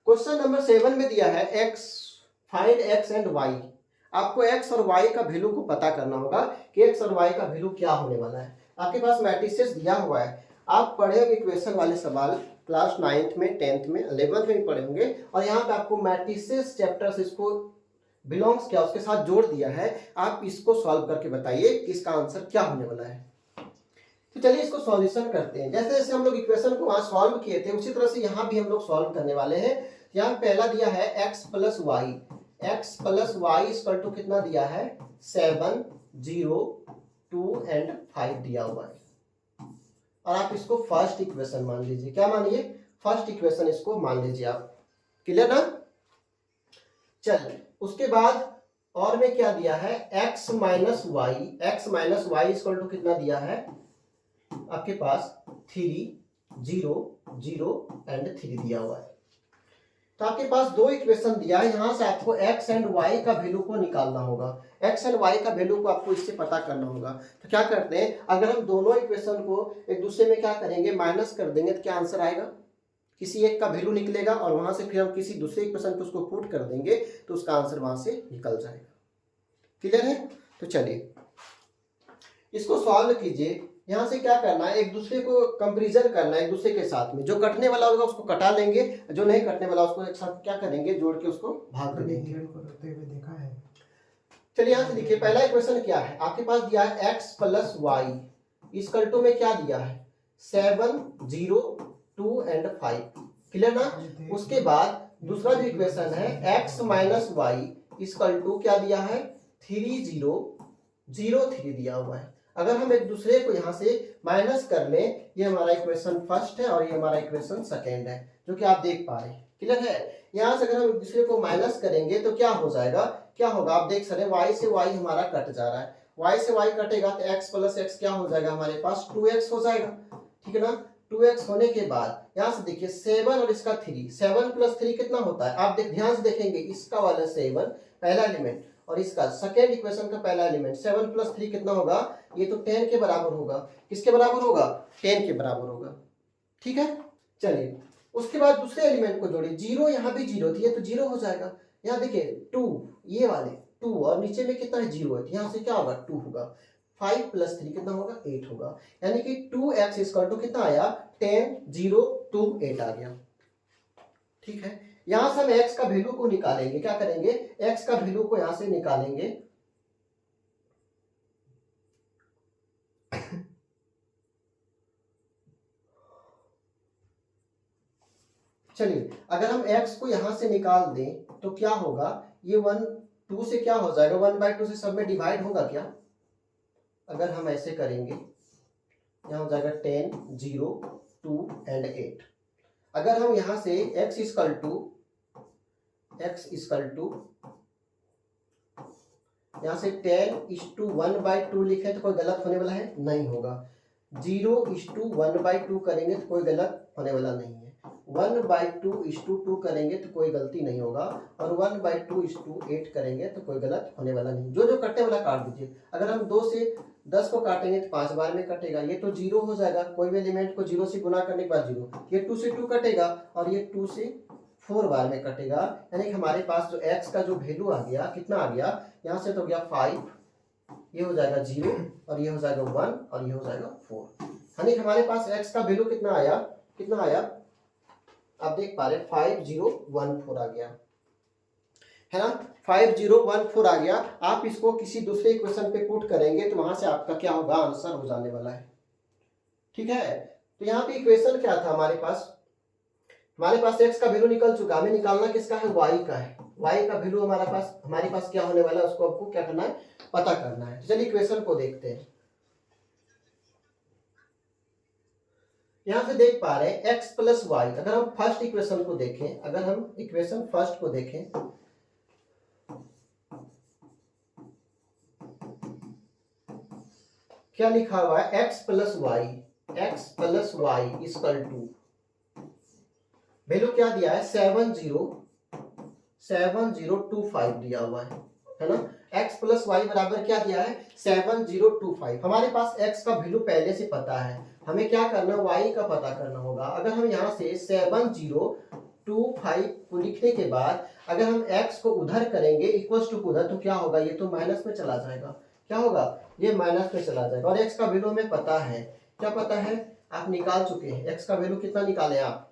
क्वेश्चन नंबर 7 में दिया है X, find X and Y. आपको एक्स और वाई का वैल्यू को पता करना होगा कि एक्स और वाई का वैल्यू क्या होने वाला है। आपके पास मैट्रिसेस दिया हुआ है, आप पढ़े होंगे इक्वेशन वाले सवाल क्लास 9th में, 10th में, 11th में भी पढ़े होंगे, और यहाँ पे आपको मैट्रिसेस चैप्टर से इसको बिलोंग्स क्या उसके साथ जोड़ दिया है। आप इसको सॉल्व करके बताइए कि इसका आंसर क्या होने वाला है। तो चलिए इसको सॉल्यूशन करते हैं। जैसे जैसे हम लोग इक्वेशन को वहां सॉल्व किए थे उसी तरह से यहाँ भी हम लोग सॉल्व करने वाले हैं। यहाँ पहला दिया है x plus y, x plus y equal to कितना दिया है 7 0 2 एंड 5 दिया हुआ है, और आप इसको फर्स्ट इक्वेशन मान लीजिए। क्या मानिए, फर्स्ट इक्वेशन इसको मान लीजिए आप। क्लियर ना? चलिए उसके बाद और में क्या दिया है x minus y, x minus y equal to कितना दिया है आपके पास 3 0 0 एंड 3 दिया हुआ है। तो आपके पास दो इक्वेशन दिया है, यहां से आपको x एंड y का वैल्यू को निकालना होगा, x एंड y का वैल्यू को आपको इससे पता करना होगा। तो क्या करते हैं, अगर हम दोनों इक्वेशन को एक दूसरे में क्या करेंगे माइनस कर देंगे तो क्या आंसर आएगा, किसी एक का वैल्यू निकलेगा, और वहां से फिर हम किसी दूसरे इक्वेशन को उसको पुट कर देंगे तो उसका आंसर वहां से निकल जाएगा। क्लियर है? तो चलिए इसको सॉल्व कीजिए। यहाँ से क्या करना है, एक दूसरे को कंपैरिजन करना है एक दूसरे के साथ में, जो कटने वाला होगा उसको कटा लेंगे, जो नहीं कटने वाला उसको एक साथ क्या करेंगे जोड़ के उसको भाग कर देंगे। देखा है। चलिए यहाँ से देखिए पहला इक्वेशन क्या है, आपके पास दिया है x plus y equal to में क्या दिया है 7 0 2 एंड 5। क्लियर ना? उसके बाद दूसरा जो इक्वेशन है x minus y equal to क्या दिया है 3 0 0 3 दिया हुआ है। अगर हम एक दूसरे को यहाँ से माइनस कर लें, ये हमारा इक्वेशन फर्स्ट है और ये हमारा इक्वेशन सेकेंड है, जो कि आप देख पा रहे हैं। क्लियर है? यहाँ से अगर हम एक दूसरे को माइनस करेंगे तो क्या हो जाएगा, क्या होगा आप देख सकते हैं, y से y हमारा कट जा रहा है, y से y कटेगा तो x प्लस x क्या हो जाएगा हमारे पास 2x हो जाएगा। ठीक है ना? 2x होने के बाद यहाँ से देखिए 7 और इसका 3, 7 प्लस 3 कितना होता है, आप ध्यान से देखेंगे, इसका वाला 7 पहला एलिमेंट और इसका सेकेंड इक्वेशन का पहला एलिमेंट 7 प्लस 3 कितना होगा, ये तो 10 के बराबर होगा। किसके बराबर होगा, 10 के बराबर होगा। ठीक है, चलिए उसके बाद दूसरे एलिमेंट को जोड़िए, 0 यहाँ भी 0 थी, ये तो 0 हो जाएगा। यहाँ देखिए 2, ये वाले 2 और नीचे में कितना है 0 है, यहाँ से क्या होगा 2 होगा। 5 प्लस 3 कितना होगा 8 होगा, यानी कि 2x इक्वल टू कितना आया 10 0 2 8 आ गया। ठीक है, यहां से हम x का वैल्यू को निकालेंगे, क्या करेंगे x का वैल्यू को यहां से निकालेंगे। चलिए अगर हम x को यहां से निकाल दें तो क्या होगा, ये 1 2 से क्या हो जाएगा 1/2 से सब में डिवाइड होगा क्या, अगर हम ऐसे करेंगे यहाँ हो जाएगा 10 0 2 एंड 8। अगर हम यहां से x इक्वल टू यहां से 10:1/2 लिखें तो कोई गलत होने वाला है नहीं होगा। 0:1/2 करेंगे तो कोई गलत होने वाला नहीं है। 1/2:2 करेंगे तो कोई गलती नहीं होगा, और 1/2:8 करेंगे तो कोई गलत होने वाला नहीं। जो जो कटने वाला काट दीजिए। अगर हम 2 से 10 को काटेंगे तो 5 बार में कटेगा, ये तो 0 हो जाएगा, कोई भी एलिमेंट को 0 से गुना करने के बाद 0। ये 2 से 2 कटेगा और ये 2 से 4 बार में कटेगा, यानी कि हमारे पास जो x का जो वैल्यू आ गया कितना आ गया, यहाँ से तो गया 5, ये हो जाएगा 0 और ये हो जाएगा 1 और ये हो जाएगा 4, यानी कि हमारे पास x का वैल्यू कितना आया, कितना आया आप देख पा रहे 5014 आ गया है ना, 5014 आ गया। आप इसको किसी दूसरे इक्वेशन पे पुट करेंगे तो वहां से आपका क्या होगा, आंसर हो जाने वाला है। ठीक है, तो यहाँ पे इक्वेशन क्या था हमारे पास x का वैल्यू निकल चुका, हमें निकालना किसका है y का है। y का वैल्यू हमारे पास क्या होने वाला है, उसको आपको क्या करना है पता करना है। चलिए इक्वेशन को देखते हैं। यहां से देख पा रहे हैं x प्लस वाई। अगर हम फर्स्ट इक्वेशन को देखें, अगर हम इक्वेशन फर्स्ट को देखें, क्या लिखा हुआ है x plus y equal to value क्या दिया है 7025 दिया हुआ है ना। x प्लस वाई बराबर क्या दिया है 7025। हमारे पास x का वैल्यू पहले से पता है, हमें क्या करना y का पता करना होगा। अगर हम यहाँ से 7025 को लिखने के बाद अगर हम x को उधर करेंगे इक्वल्स टू उधर, तो क्या होगा, ये तो माइनस में चला जाएगा, क्या होगा ये माइनस में चला जाएगा। और x का वैल्यू हमें पता है, क्या पता है आप निकाल चुके हैं। x का वैल्यू कितना निकाले आप,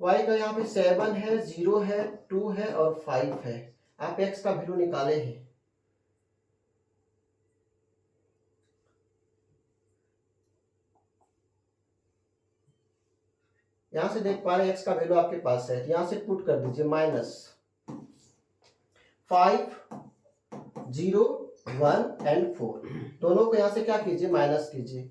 y का यहाँ पे 7 है 0 है 2 है और 5 है, आप x का वैल्यू निकाले हैं। यहां से देख पा रहे हैं x का वैल्यू आपके पास है, यहां से पुट कर दीजिए -5 0 1 एंड 4, दोनों को यहां से क्या कीजिए माइनस कीजिए।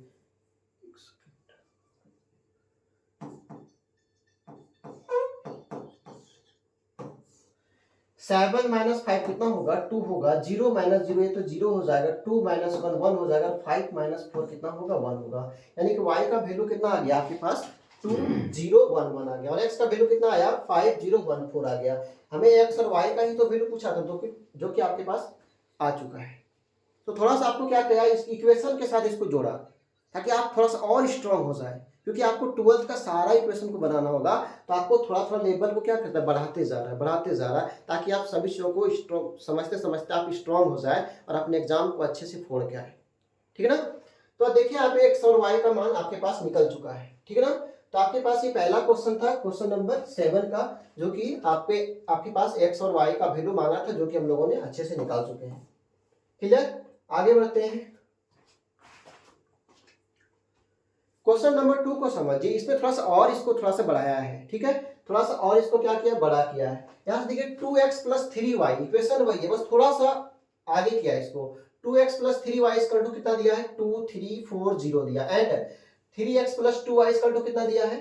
7 - 5 कितना होगा 2 होगा, 0 - 0 ये तो 0 हो जाएगा, 2 - 1 1 हो जाएगा, 5 - 4 कितना होगा 1 होगा, यानी कि y का वैल्यू कितना आ गया आपके पास 2011 आ गया, और x का वैल्यू कितना आया 5014 आ गया। हमें x और y का ही तो वैल्यू पूछा था, जो कि आपके पास आ चुका है। तो थोड़ा सा आपको क्या किया, इस इक्वेशन के साथ इसको जोड़ा ताकि आप थोड़ा सा और स्ट्रांग हो जाए, क्योंकि आपको 12th का सारा इक्वेशन को बनाना होगा, तो आपको थोड़ा थोड़ा लेवल को क्या करता है बढ़ाते जा रहा है ताकि आप सभी चीज़ों को स्ट्रांग समझते समझते आप स्ट्रांग हो जाए और अपने एग्जाम को अच्छे से फोड़ के आए। ठीक है ना, तो देखिए यहाँ पे x और y का मान आपके पास निकल चुका है। ठीक है ना, तो आपके पास ये पहला क्वेश्चन था, क्वेश्चन नंबर 7 का, जो कि आपके पास x और y का वैल्यू मांगा था, जो कि हम लोगों ने अच्छे से निकाल चुके हैं। क्लियर, आगे बढ़ते हैं। क्वेश्चन नंबर 2 को समझिए, इसमें थोड़ा सा और इसको थोड़ा सा बढ़ाया है। ठीक है, थोड़ा सा और इसको क्या किया बड़ा किया है। यहाँ से देखिए 2x + 3y इक्वेशन वही है, बस थोड़ा सा आगे किया है इसको। 2x + 3y इक्वल टू कितना दिया है 2340 दिया, and 3x + 2y equal to कितना दिया है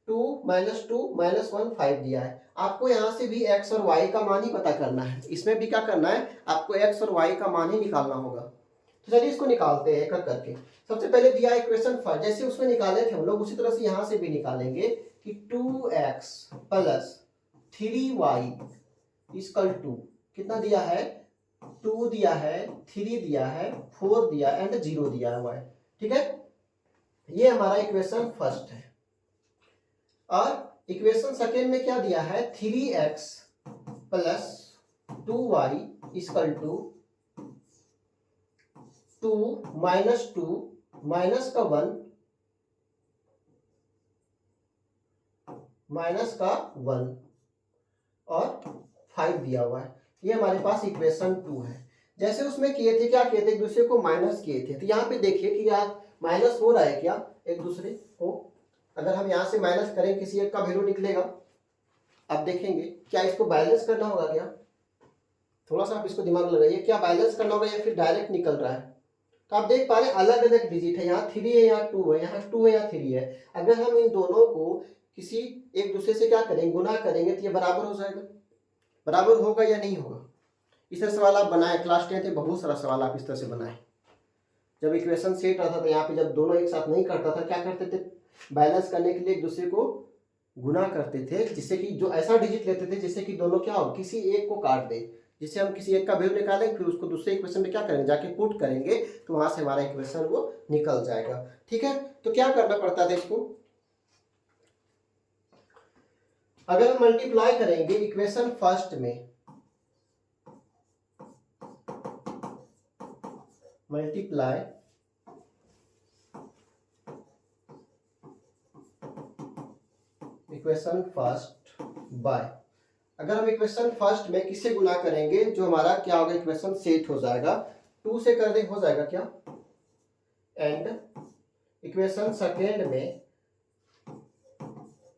2 - 2 - 1 5 दिया है। आपको यहाँ से भी x और y का मान ही पता करना है, इसमें भी क्या करना है आपको x और y का मान ही निकालना होगा। तो चलिए इसको निकालते हैं एक एक करके। सबसे पहले दिया इक्वेशन फर्स्ट, जैसे उसमें निकाले थे हम लोग उसी तरह से यहाँ से भी निकालेंगे कि 2x + 3y इक्वल टू कितना दिया है 2 दिया है 3 दिया है 4 दिया एंड 0 दिया हुआ है। ठीक है, ये हमारा इक्वेशन फर्स्ट है। और इक्वेशन सेकेंड में क्या दिया है 3x + 2y equal to 2 minus 2 minus का 1 माइनस का 1 और 5 दिया हुआ है। ये हमारे पास इक्वेशन 2 है। जैसे उसमें किए थे, क्या किए थे, एक दूसरे को माइनस किए थे। तो यहाँ पे देखिए कि यार माइनस हो रहा है क्या एक दूसरे को। अगर हम यहाँ से माइनस करें किसी एक का वैल्यू निकलेगा। अब देखेंगे क्या इसको बैलेंस करना होगा क्या, थोड़ा सा आप इसको दिमाग में लगाइए, क्या बैलेंस करना होगा या फिर डायरेक्ट निकल रहा है। तो आप देख पा रहे हैं अलग अलग डिजिट है, यहाँ 3 है, यहाँ 2 है, यहाँ 2 है, यहाँ 3 है। अगर हम इन दोनों को किसी एक दूसरे से क्या करेंगे, गुना करेंगे, तो ये बराबर हो जाएगा। बराबर होगा या नहीं होगा। इस तरह सवाल आप बनाए क्लास 10 में, बहुत सारा सवाल आप इस तरह से बनाए। जब इक्वेशन सेट रहता था यहाँ पे, जब दोनों एक साथ नहीं करता था, क्या करते थे, बैलेंस करने के लिए एक दूसरे को गुना करते थे, जिससे कि जो ऐसा डिजिट लेते थे जिससे कि दोनों क्या हो, किसी एक को काट दे। जिससे हम किसी एक का वैल्यू निकालेंगे, फिर उसको दूसरे इक्वेशन में क्या करेंगे, जाके पुट करेंगे, तो वहां से हमारा इक्वेशन वो निकल जाएगा। ठीक है, तो क्या करना पड़ता था इसको, अगर हम मल्टीप्लाई करेंगे इक्वेशन फर्स्ट में, मल्टीप्लाई इक्वेशन फर्स्ट बाय, अगर हम इक्वेशन फर्स्ट में किससे गुना करेंगे, जो हमारा क्या होगा, इक्वेशन सेट हो जाएगा। 2 से कर दे हो जाएगा क्या, एंड इक्वेशन सेकेंड में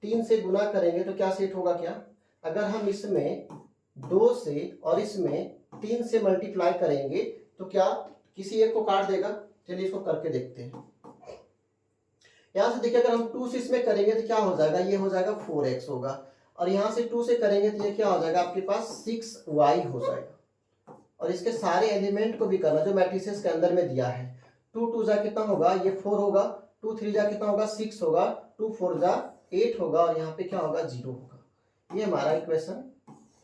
3 से गुना करेंगे तो क्या सेट होगा क्या, अगर हम इसमें 2 से और इसमें 3 से मल्टीप्लाई करेंगे तो क्या किसी एक को काट देगा। चलिए इसको करके देखते हैं। यहां से देखिए, अगर हम 2 से इसमें करेंगे तो क्या हो जाएगा, ये हो जाएगा 4x होगा, और यहां से 2 से करेंगे तो ये क्या हो जाएगा आपके पास 6y हो जाएगा। और इसके सारे एलिमेंट को भी करना जो मैट्रिसेस के अंदर में दिया है। 2 2 जा कितना होगा, ये 4 होगा, 2 3 जा कितना होगा, 6 होगा, 2 4 जा 8 होगा, और यहाँ पे क्या होगा, 0 होगा। ये हमारा इक्वेशन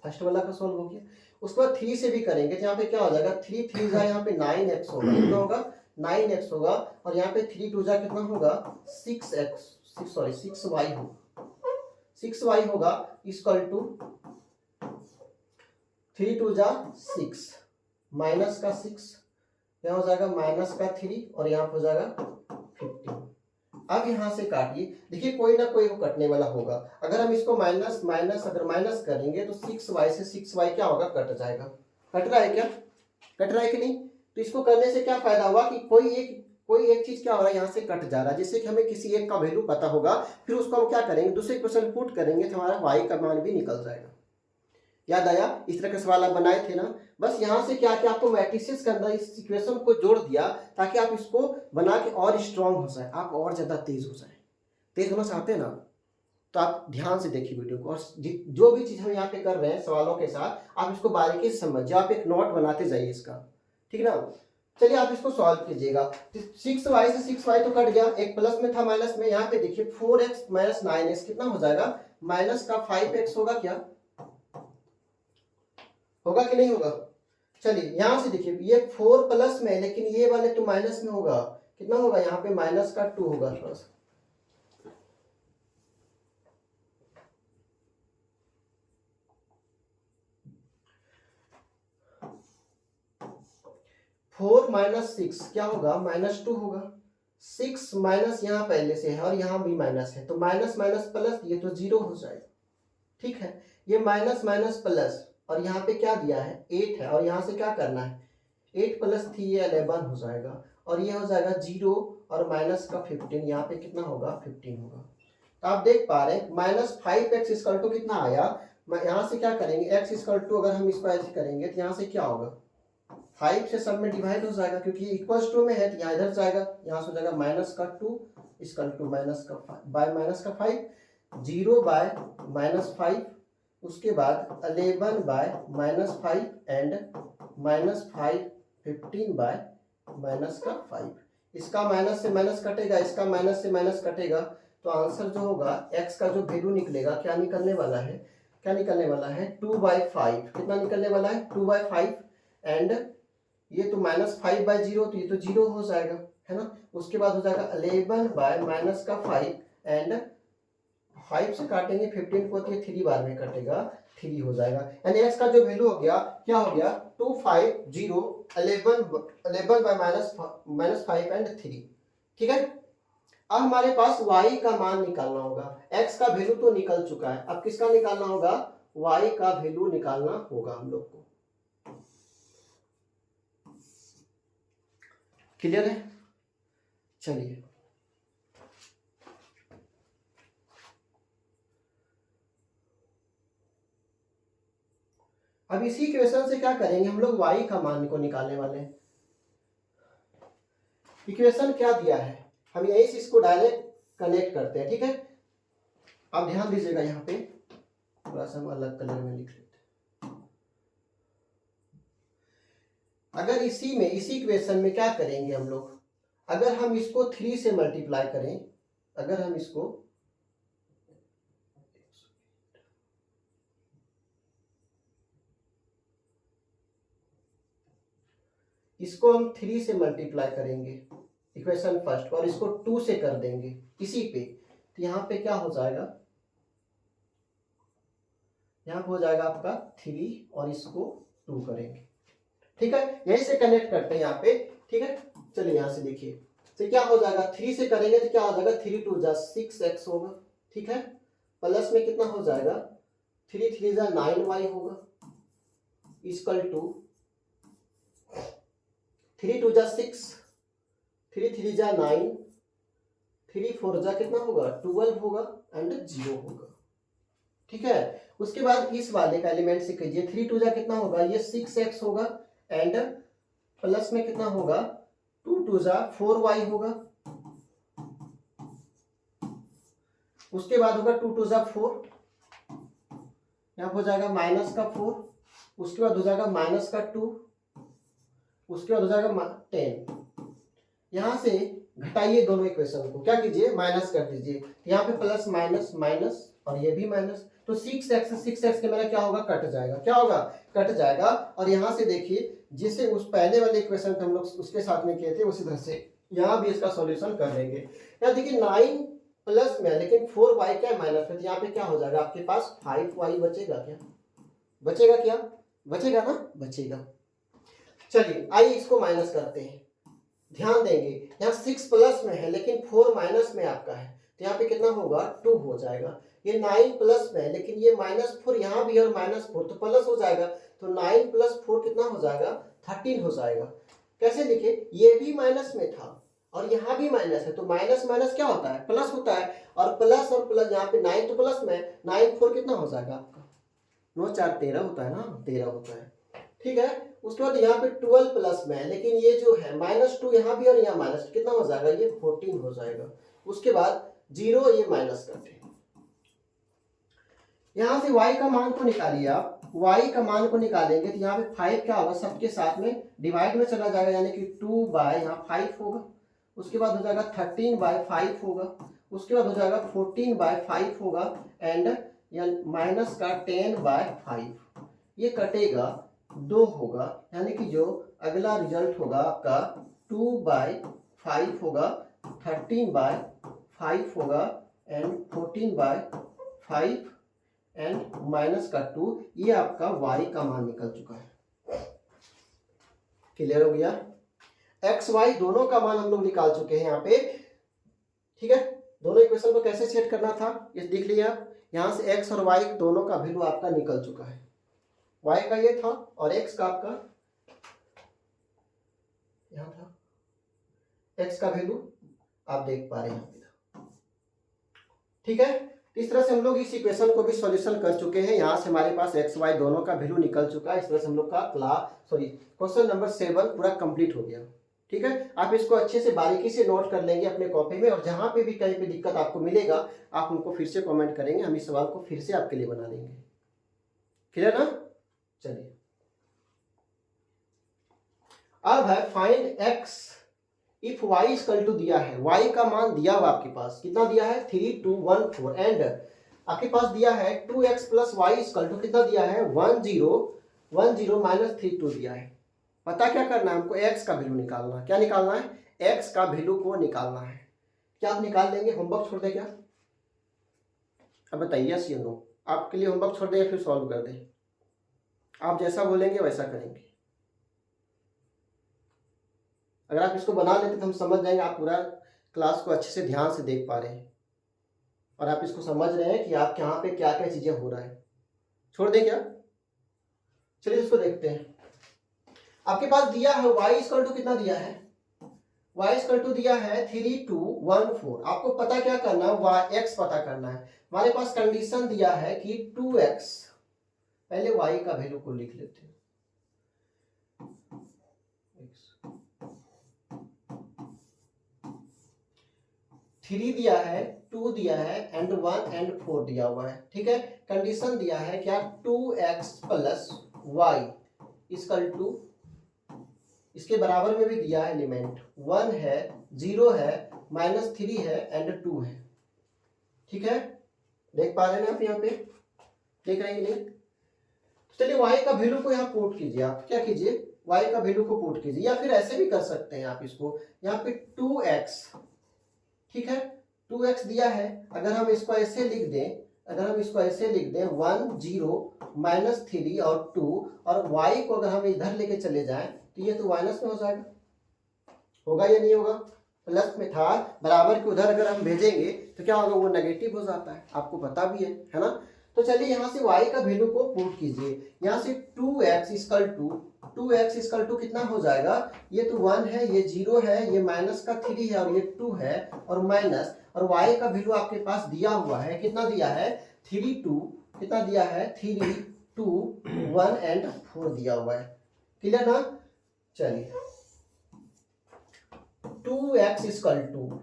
फर्स्ट वाला का सोल्व हो गया। उसके बाद 3 से भी करेंगे तो यहाँ पे क्या हो जाएगा, 3 3 जा यहाँ पे 9x होगा, कितना होगा 9x होगा, और यहाँ पे 3 2 जा कितना होगा 6y होगा, 6y होगा इक्वल टू 3 2 जा 6 माइनस का 6, यहाँ हो जाएगा माइनस का 3, और यहाँ हो जाएगा 15। अब यहाँ से काटिए, देखिए कोई ना कोई को कटने वाला होगा। अगर हम इसको माइनस माइनस अगर माइनस करेंगे तो 6y से 6y क्या होगा, कट जाएगा। कट रहा है क्या, कट रहा है कि नहीं। तो इसको करने से क्या फायदा हुआ कि कोई एक चीज क्या हो रहा है, यहाँ से कट जा रहा है, जिससे कि हमें किसी एक का वैल्यू पता होगा। फिर उसको हम क्या करेंगे, दूसरे क्वेश्चन पुट करेंगे तो हमारा y का मान भी निकल जाएगा। याद आया, इस तरह के सवाल आप बनाए थे ना। बस यहाँ से क्या किया, आपको मैट्रिसेस के अंदर इस इक्वेशन को जोड़ दिया ताकि आप इसको बना के और स्ट्रांग हो जाए, आप और ज्यादा तेज हो जाए। तेज होना चाहते हैं ना, तो आप ध्यान से देखिए वीडियो को, और जो भी चीज हम यहाँ पे कर रहे हैं सवालों के साथ, आप इसको बारीकी से समझिए, आप एक नोट बनाते जाइए इसका, ठीक ना। चलिए आप इसको सॉल्व कीजिएगा। 6y से 6y तो कट गया, एक प्लस में था माइनस में, यहाँ पे देखिए 4x माइनस 9x कितना हो जाएगा, माइनस का 5x होगा, क्या होगा कि नहीं होगा। चलिए यहां से देखिए, ये 4 प्लस में, लेकिन ये वाले तो माइनस में होगा, कितना होगा यहाँ पे माइनस का 2 होगा थोड़ा सा। फोर माइनस 6 क्या होगा, माइनस 2 होगा। 6 माइनस यहाँ पहले से है और यहाँ भी माइनस है, तो माइनस माइनस प्लस, ये तो 0 हो जाएगा। ठीक है, ये माइनस माइनस प्लस, और यहाँ पे क्या दिया है 8 है, और यहाँ से क्या करना है 8 प्लस 3 ये 11 हो जाएगा, और ये हो जाएगा 0 और माइनस का 15, यहाँ पे कितना होगा 15 होगा। तो आप देख पा रहे हैं माइनस 5x इक्वल टू कितना आया, यहाँ से क्या करेंगे x इक्वल टू, अगर हम इसको ऐसे करेंगे तो यहाँ से क्या होगा 5 से सब में डिवाइड हो जाएगा, क्योंकि इक्वल्स टू में है तो यहाँ इधर जाएगा, यहाँ से हो जाएगा माइनस का 2 इक्वल टू माइनस का 5 बाय माइनस का 5, 0 बाय माइनस 5, उसके बाद 11 bye minus 5 and minus 5 15 bye minus का 5। इसका माइनस से माइनस कटेगा, इसका माइनस से माइनस कटेगा, तो आंसर जो होगा x का जो वैल्यू निकलेगा, क्या निकलने वाला है, क्या निकलने वाला है 2/5। कितना निकलने वाला है 2/5, एंड ये तो माइनस 5/0, तो ये तो 0 हो जाएगा, है ना। उसके बाद हो जाएगा 11 बाय माइनस का 5 एंड 5 से काटेंगे 15 को तो ये 3 बार में कटेगा, 3 हो जाएगा। यानी x का जो वैल्यू हो गया क्या हो गया 250 11 बाय -5 एंड 3। ठीक है, अब हमारे पास y का मान निकालना होगा। x का वैल्यू तो निकल चुका है, अब किसका निकालना होगा, y का वैल्यू निकालना होगा हम लोग को। क्लियर है? चलिए अब इसी इक्वेशन से क्या करेंगे हम लोग, y का मान को निकालने वाले हैं। इक्वेशन क्या दिया है, हम यही से इसको डायरेक्ट कनेक्ट करते हैं। ठीक है, अब ध्यान दीजिएगा, यहाँ पे थोड़ा सा हम अलग कलर में लिख लेते हैं। अगर इसी इक्वेशन में क्या करेंगे हम लोग, अगर हम इसको 3 से मल्टीप्लाई करें, अगर हम इसको हम 3 से मल्टीप्लाई करेंगे इक्वेशन फर्स्ट, और इसको 2 से कर देंगे इसी पे, तो यहाँ पे क्या हो जाएगा, यहाँ पे हो जाएगा आपका 3 और इसको 2 करेंगे। ठीक है, यहीं से कनेक्ट करते हैं यहाँ पे। ठीक है, चलिए यहाँ से देखिए, तो क्या हो जाएगा 3 से करेंगे तो क्या हो जाएगा 3 2 जा 6x होगा। ठीक है, प्लस में कितना हो जाएगा 3 3 जा 9y होगा, इक्वल टू 3 2 जा 6, 3 3 जा 9, 3 4 जा कितना होगा 12 होगा एंड 0 होगा। ठीक है, उसके बाद इस वाले का एलिमेंट से कीजिए, 3 2 जा कितना होगा, ये 6x होगा एंड प्लस में कितना होगा 2 2 जा 4y होगा, उसके बाद होगा 2 2 जा 4, यहाँ हो जाएगा माइनस का 4, उसके बाद हो जाएगा माइनस का 2, उसके बाद हो जाएगा 10। यहां से घटाइए दोनों इक्वेशन को, क्या कीजिए माइनस कर दीजिए, यहाँ पे प्लस माइनस माइनस और ये भी माइनस, तो 6x के मेरा क्या होगा कट जाएगा, क्या होगा कट जाएगा। और यहाँ से देखिए जिसे उस पहले वाले इक्वेशन हम लोग उसके साथ में किए थे उसी तरह से यहाँ भी इसका सॉल्यूशन कर लेंगे। यहाँ देखिए 9 प्लस में लेकिन 4y क्या माइनस में, तो यहाँ पे क्या हो जाएगा आपके पास 5y बचेगा, क्या बचेगा, क्या बचेगा ना, बचेगा। चलिए आइए इसको माइनस करते हैं, ध्यान देंगे यहाँ 6 प्लस में है लेकिन 4 माइनस में आपका है, तो यहाँ पे कितना होगा 2 हो जाएगा। ये 9 प्लस में है लेकिन ये -4 यहाँ भी और -4 तो प्लस हो जाएगा, तो 9 + 4 कितना हो जाएगा 13 हो जाएगा। कैसे लिखे, ये भी माइनस में था और यहाँ भी माइनस है, तो माइनस माइनस क्या होता है प्लस होता है, और प्लस यहाँ पे 9 तो प्लस में 9 4 कितना हो जाएगा आपका 9 4 13 होता है ना, 13 होता है। ठीक है, उसके बाद यहाँ पे 12 प्लस में है लेकिन ये जो है -2 यहाँ भी और यहाँ माइनस कितना हो जाएगा, ये 14 हो जाएगा। उसके बाद 0 ये माइनस करते हैं, यहाँ से y का मान को निकालिए आप, y का मान को निकालेंगे तो यहाँ पे 5 क्या होगा सबके साथ में डिवाइड में चला जाएगा, यानी कि 2 बाय यहाँ 5 होगा, उसके बाद हो जाएगा 13 बाय 5 होगा, उसके बाद हो जाएगा 14 बाय 5 होगा एंड माइनस का 10 बाय 5, ये कटेगा 2 होगा, यानी कि जो अगला रिजल्ट होगा आपका 2 बाय 5 होगा, 13 बाय 5 होगा एंड 14 बाय 5 एंड माइनस का 2, ये आपका y का मान निकल चुका है। क्लियर हो गया, x y दोनों का मान हम लोग निकाल चुके हैं यहाँ पे। ठीक है, दोनों इक्वेशन को कैसे सेट करना था ये देख लिया, यहाँ से x और y दोनों का वैल्यू आपका निकल चुका है, y का ये था और x का आपका यहाँ था, x का वैल्यू आप देख पा रहे हैं। ठीक है, इस तरह से हम लोग इस इक्वेशन को भी सॉल्यूशन कर चुके हैं, यहाँ से हमारे पास x y दोनों का वैल्यू निकल चुका है। इस तरह से हम लोग का क्वेश्चन नंबर 7 पूरा कंप्लीट हो गया। ठीक है, आप इसको अच्छे से बारीकी से नोट कर लेंगे अपने कॉपी में, और जहां पे भी कहीं पे दिक्कत आपको मिलेगा आप उनको फिर से कमेंट करेंगे, हम इस सवाल को फिर से आपके लिए बना देंगे। क्लियर ना, चलिए अब है find x if y equal to दिया है, y का मान दिया हुआ आपके पास कितना दिया है 3 2 1 4 एंड आपके पास दिया है 2x + y इक्वल टू कितना दिया है 1 0 1 0 - 3 2 दिया है। पता क्या करना है हमको, x का वैल्यू निकालना है। क्या निकालना है, x का वैल्यू को निकालना है। क्या आप निकाल लेंगे, होमवर्क छोड़ दे क्या, अब बताइए यस या नो, आपके लिए होमवर्क छोड़ दें या फिर सॉल्व कर दें? आप जैसा बोलेंगे वैसा करेंगे। अगर आप इसको बना लेते तो हम समझ जाएंगे आप पूरा क्लास को अच्छे से ध्यान से देख पा रहे हैं और आप इसको समझ रहे हैं कि आप यहाँ पे क्या क्या चीजें हो रहा है। छोड़ दें क्या? चलिए इसको देखते हैं। आपके पास दिया है y इक्वल टू कितना दिया है? y इक्वल टू दिया है 3214। आपको पता क्या करना है? y x पता करना है। हमारे पास कंडीशन दिया है कि 2x, पहले y का वैल्यू को लिख लेते हैं। 3 दिया है, 2 दिया है एंड 1 एंड 4 दिया हुआ है। ठीक है, कंडीशन दिया है क्या? 2x plus y equal to, इसके बराबर में भी दिया है एलिमेंट 1 है, 0 है, -3 है एंड 2 है। ठीक है, देख पा रहे हैं आप यहाँ पे? देख रहे हैं कि नहीं? चलिए y का वैल्यू को यहाँ पुट कीजिए। आप क्या कीजिए? y का वैल्यू को पुट कीजिए, या फिर ऐसे भी कर सकते हैं आप इसको। यहाँ पे 2x, ठीक है, 2x दिया है। अगर हम इसको ऐसे लिख दें, 1 0 -3 और 2, और y को अगर हम इधर लेके चले जाएं तो ये तो माइनस में हो जाएगा, होगा या नहीं होगा? प्लस में था, बराबर के उधर अगर हम भेजेंगे तो क्या होगा? वो नेगेटिव हो जाता है, आपको पता भी है ना? तो चलिए यहाँ से y का वैल्यू को पुट कीजिए। यहाँ से 2x इक्वल टू कितना हो जाएगा? ये तो 1 है, ये 0 है, ये माइनस का 3 है और ये 2 है और माइनस, और y का वैल्यू आपके पास दिया हुआ है, कितना दिया है? 3 2, कितना दिया है? 3 2 1 एंड 4 दिया हुआ है। क्लियर ना? चलिए 2x इक्वल टू,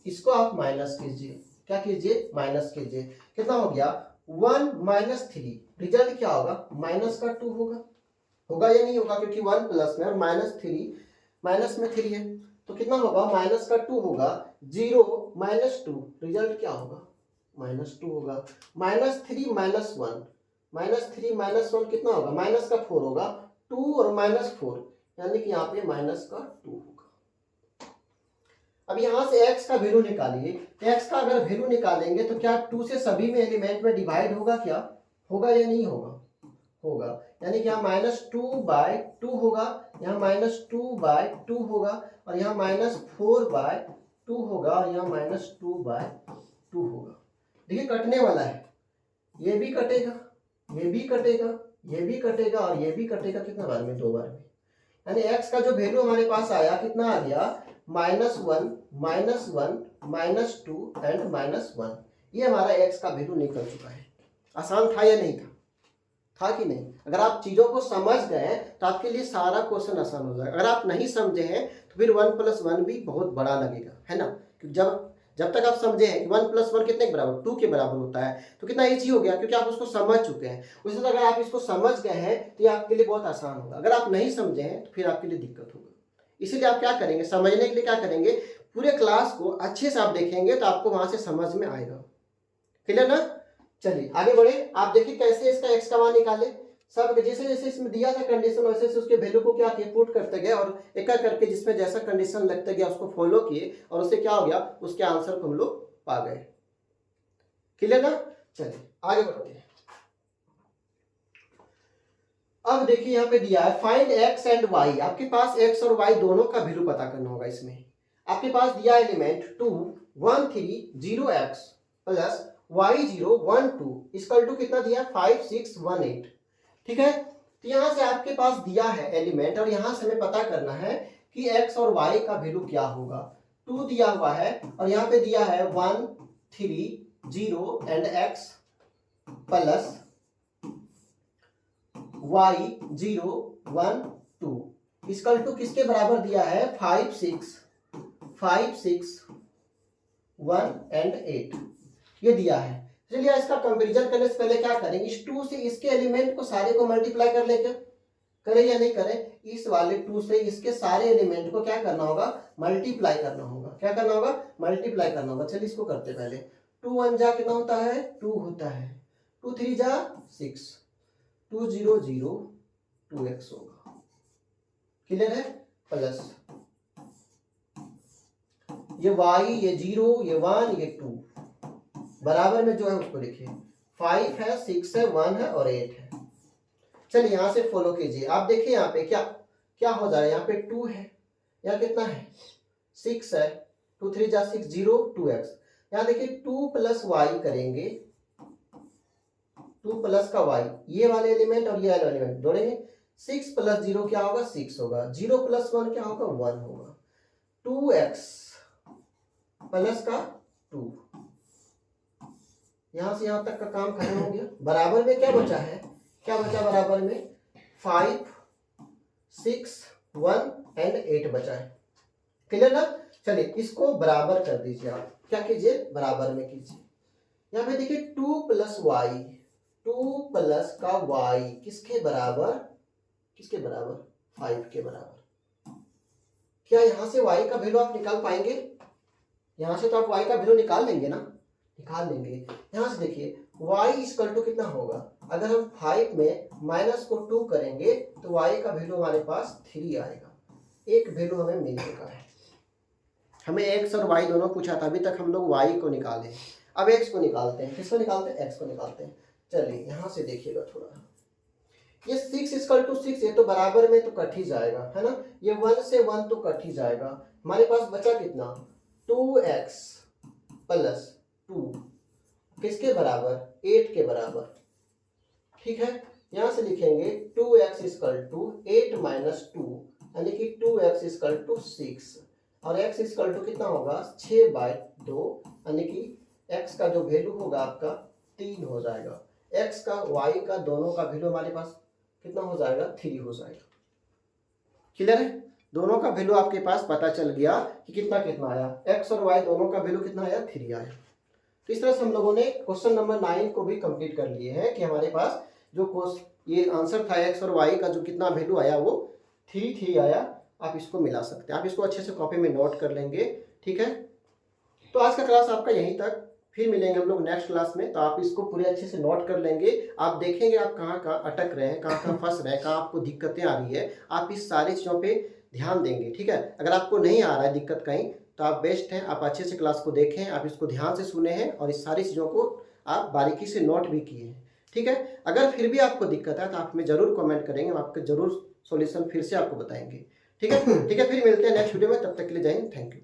इसको आप माइनस कीजिए। क्या कीजिए? माइनस कीजिए। कितना हो गया? 1 -3, रिजल्ट क्या होगा? माइनस का 2 होगा या नहीं होगा? क्योंकि 1 प्लस में और -3 माइनस में 3 है, तो कितना होगा? माइनस का 2 होगा। 0 -2, रिजल्ट क्या होगा? -2 होगा। -3 -1 कितना होगा? माइनस का 4 होगा। 2 और -4 यानी कि यहाँ पे माइनस का 2 होगा। अब यहाँ से x का वैल्यू निकालिए। x का अगर वैल्यू निकालेंगे तो क्या 2 से सभी में एलिमेंट में डिवाइड होगा? क्या होगा या नहीं होगा? होगा, यानी कि यहाँ -2/2 होगा, यहाँ -2/2 होगा, और यहाँ -4/2 होगा, और यहाँ -2/2 होगा। देखिए कटने वाला है, ये भी कटेगा, ये भी कटेगा, ये भी कटेगा और ये भी कटेगा। कितना बार में? 2 बार में। यानी x का जो वैल्यू हमारे पास आया, कितना आ गया? -1 -2 एंड -1। ये हमारा x का वैल्यू निकल चुका है। आसान था या नहीं था? था कि नहीं? अगर आप चीजों को समझ गए तो आपके लिए सारा क्वेश्चन आसान हो जाएगा। अगर आप नहीं समझे हैं तो फिर 1 + 1 भी बहुत बड़ा लगेगा, है ना? क्योंकि जब तक आप समझे हैं कि 1 + 1 कितने के बराबर? 2 के बराबर होता है, तो कितना ईजी हो गया, क्योंकि आप उसको समझ चुके हैं। उसी तरह अगर आप इसको समझ गए हैं तो ये आपके लिए बहुत आसान होगा। अगर आप नहीं समझे हैं तो फिर आपके लिए दिक्कत होगा। इसीलिए आप क्या करेंगे? समझने के लिए क्या करेंगे? पूरे क्लास को अच्छे से आप देखेंगे तो आपको वहां से समझ में आएगा। क्लियर ना? चलिए आगे बढ़े। आप देखिए कैसे इसका x का मान निकाले। सब जैसे जैसे इसमें दिया था कंडीशन, वैसे वैसे उसके वैल्यू को क्या किए? पुट करते गए, और एक एक करके जिसमें जैसा कंडीशन लगते गया उसको फॉलो किए, और उससे क्या हो गया? उसके आंसर को हम लोग पा गए। क्लियर ना? चलिए आगे बढ़ते हैं। अब देखिए यहाँ पे दिया है फाइंड x एंड y। आपके पास x और y दोनों का वैल्यू पता करना होगा। इसमें आपके पास दिया element 2 1 3 0x plus y 0 1 2 equal to कितना दिया? 5 6 1 8। ठीक है, तो यहाँ से आपके पास दिया है एलिमेंट, और यहाँ से हमें पता करना है कि x और y का वैल्यू क्या होगा। 2 दिया हुआ है और यहाँ पे दिया है 1 3 0 and x plus y 0 1 2 equal to किसके बराबर दिया है? 5 6 1 एंड 8 ये दिया है। चलिए इसका कंपैरिजन करने से पहले क्या करेंगे? इस 2 से इसके एलिमेंट को सारे को मल्टीप्लाई कर लेंगे। करें या नहीं करें? इस वाले 2 से इसके सारे एलिमेंट को क्या करना होगा? मल्टीप्लाई करना होगा। क्या करना होगा? मल्टीप्लाई करना होगा। चलिए इसको करते पहले। 2 1 जा कितना होता है? 2 होता है। 2 3 जा 6, 2 0 0 2x होगा। क्लियर है? प्लस ये y, ये 0, ये 1, ये 2 बराबर में जो है उसको लिखिए। 5 है, 6 है, 1 है और 8 है। चलिए यहाँ से फॉलो कीजिए। आप देखिए यहाँ पे क्या क्या हो जाएगा, यहाँ पे 2 है, यहाँ कितना है 6 है, 2 3 जा 6 0 2x। यहाँ देखिए 2 प्लस वाई करेंगे, 2 प्लस का y, ये वाले एलिमेंट और ये वाले एलिमेंट जोड़ेंगे। 6 प्लस 0 क्या होगा 6 होगा, 0 प्लस 1 क्या होगा 1 होगा। 2x प्लस का 2, यहां से यहां तक का काम खत्म हो गया। बराबर में क्या बचा है, क्या बचा बराबर में 5 6 1 एंड 8 बचा है। क्लियर ना। चलिए इसको बराबर कर दीजिए। आप क्या कीजिए, बराबर में कीजिए। यहाँ पे देखिए 2 प्लस वाई, 2 प्लस का y किसके बराबर, किसके बराबर 5 के बराबर। क्या यहाँ से y का वैल्यू आप निकाल पाएंगे, यहाँ से तो आप y का वैल्यू निकाल लेंगे ना, निकाल लेंगे। यहाँ से देखिए y इक्वल टू कितना होगा, अगर हम 5 में माइनस को 2 करेंगे तो y का वैल्यू हमारे पास 3 आएगा। एक वैल्यू हमें मिल चुका है। हमें x और y दोनों पूछा था, अभी तक हम लोग y को निकाले। अब x को निकालते हैं। किसको निकालते हैं, x को निकालते हैं। चलिए यहाँ से देखिएगा थोड़ा, ये 6 इक्वल टू 6, ये तो बराबर में तो कट ही जाएगा, है ना। ये 1 से 1 तो कट ही जाएगा। हमारे पास बचा कितना 2x प्लस 2 किसके बराबर 8 के बराबर। ठीक है, यहाँ से लिखेंगे 2x इक्वल टू 8 माइनस 2 यानी कि 2x इक्वल टू 6 और x इक्वल टू कितना होगा 6/2 यानी कि x का जो वैल्यू होगा आपका 3 हो जाएगा। x का y का दोनों का वैल्यू हमारे पास कितना हो जाएगा 3 हो जाएगा। क्लियर है, दोनों का वैल्यू आपके पास पता चल गया कि कितना कितना आया, x और y दोनों का वैल्यू कितना आया 3 आया। तो इस तरह से हम लोगों ने क्वेश्चन नंबर 9 को भी कंप्लीट कर लिए हैं कि हमारे पास जो ये आंसर था x और y का जो कितना वैल्यू आया वो 3 आया। आप इसको मिला सकते हैं, आप इसको अच्छे से कॉपी में नोट कर लेंगे। ठीक है, तो आज का क्लास आपका यहीं तक, फिर मिलेंगे हम लोग नेक्स्ट क्लास में। तो आप इसको पूरे अच्छे से नोट कर लेंगे। आप देखेंगे आप कहाँ कहाँ अटक रहे हैं, कहाँ कहाँ फंस रहे हैं, कहाँ आपको दिक्कतें आ रही है, आप इस सारी चीज़ों पे ध्यान देंगे। ठीक है, अगर आपको नहीं आ रहा है दिक्कत कहीं तो आप बेस्ट हैं, आप अच्छे से क्लास को देखें, आप इसको ध्यान से सुने हैं और इस सारी चीज़ों को आप बारीकी से नोट भी किए हैं। ठीक है, अगर फिर भी आपको दिक्कत है तो आप हमें ज़रूर कमेंट करेंगे, हम आपके ज़रूर सॉल्यूशन फिर से आपको बताएंगे। ठीक है, ठीक है, फिर मिलते हैं नेक्स्ट वीडियो में, तब तक के लिए जय हिंद, थैंक यू।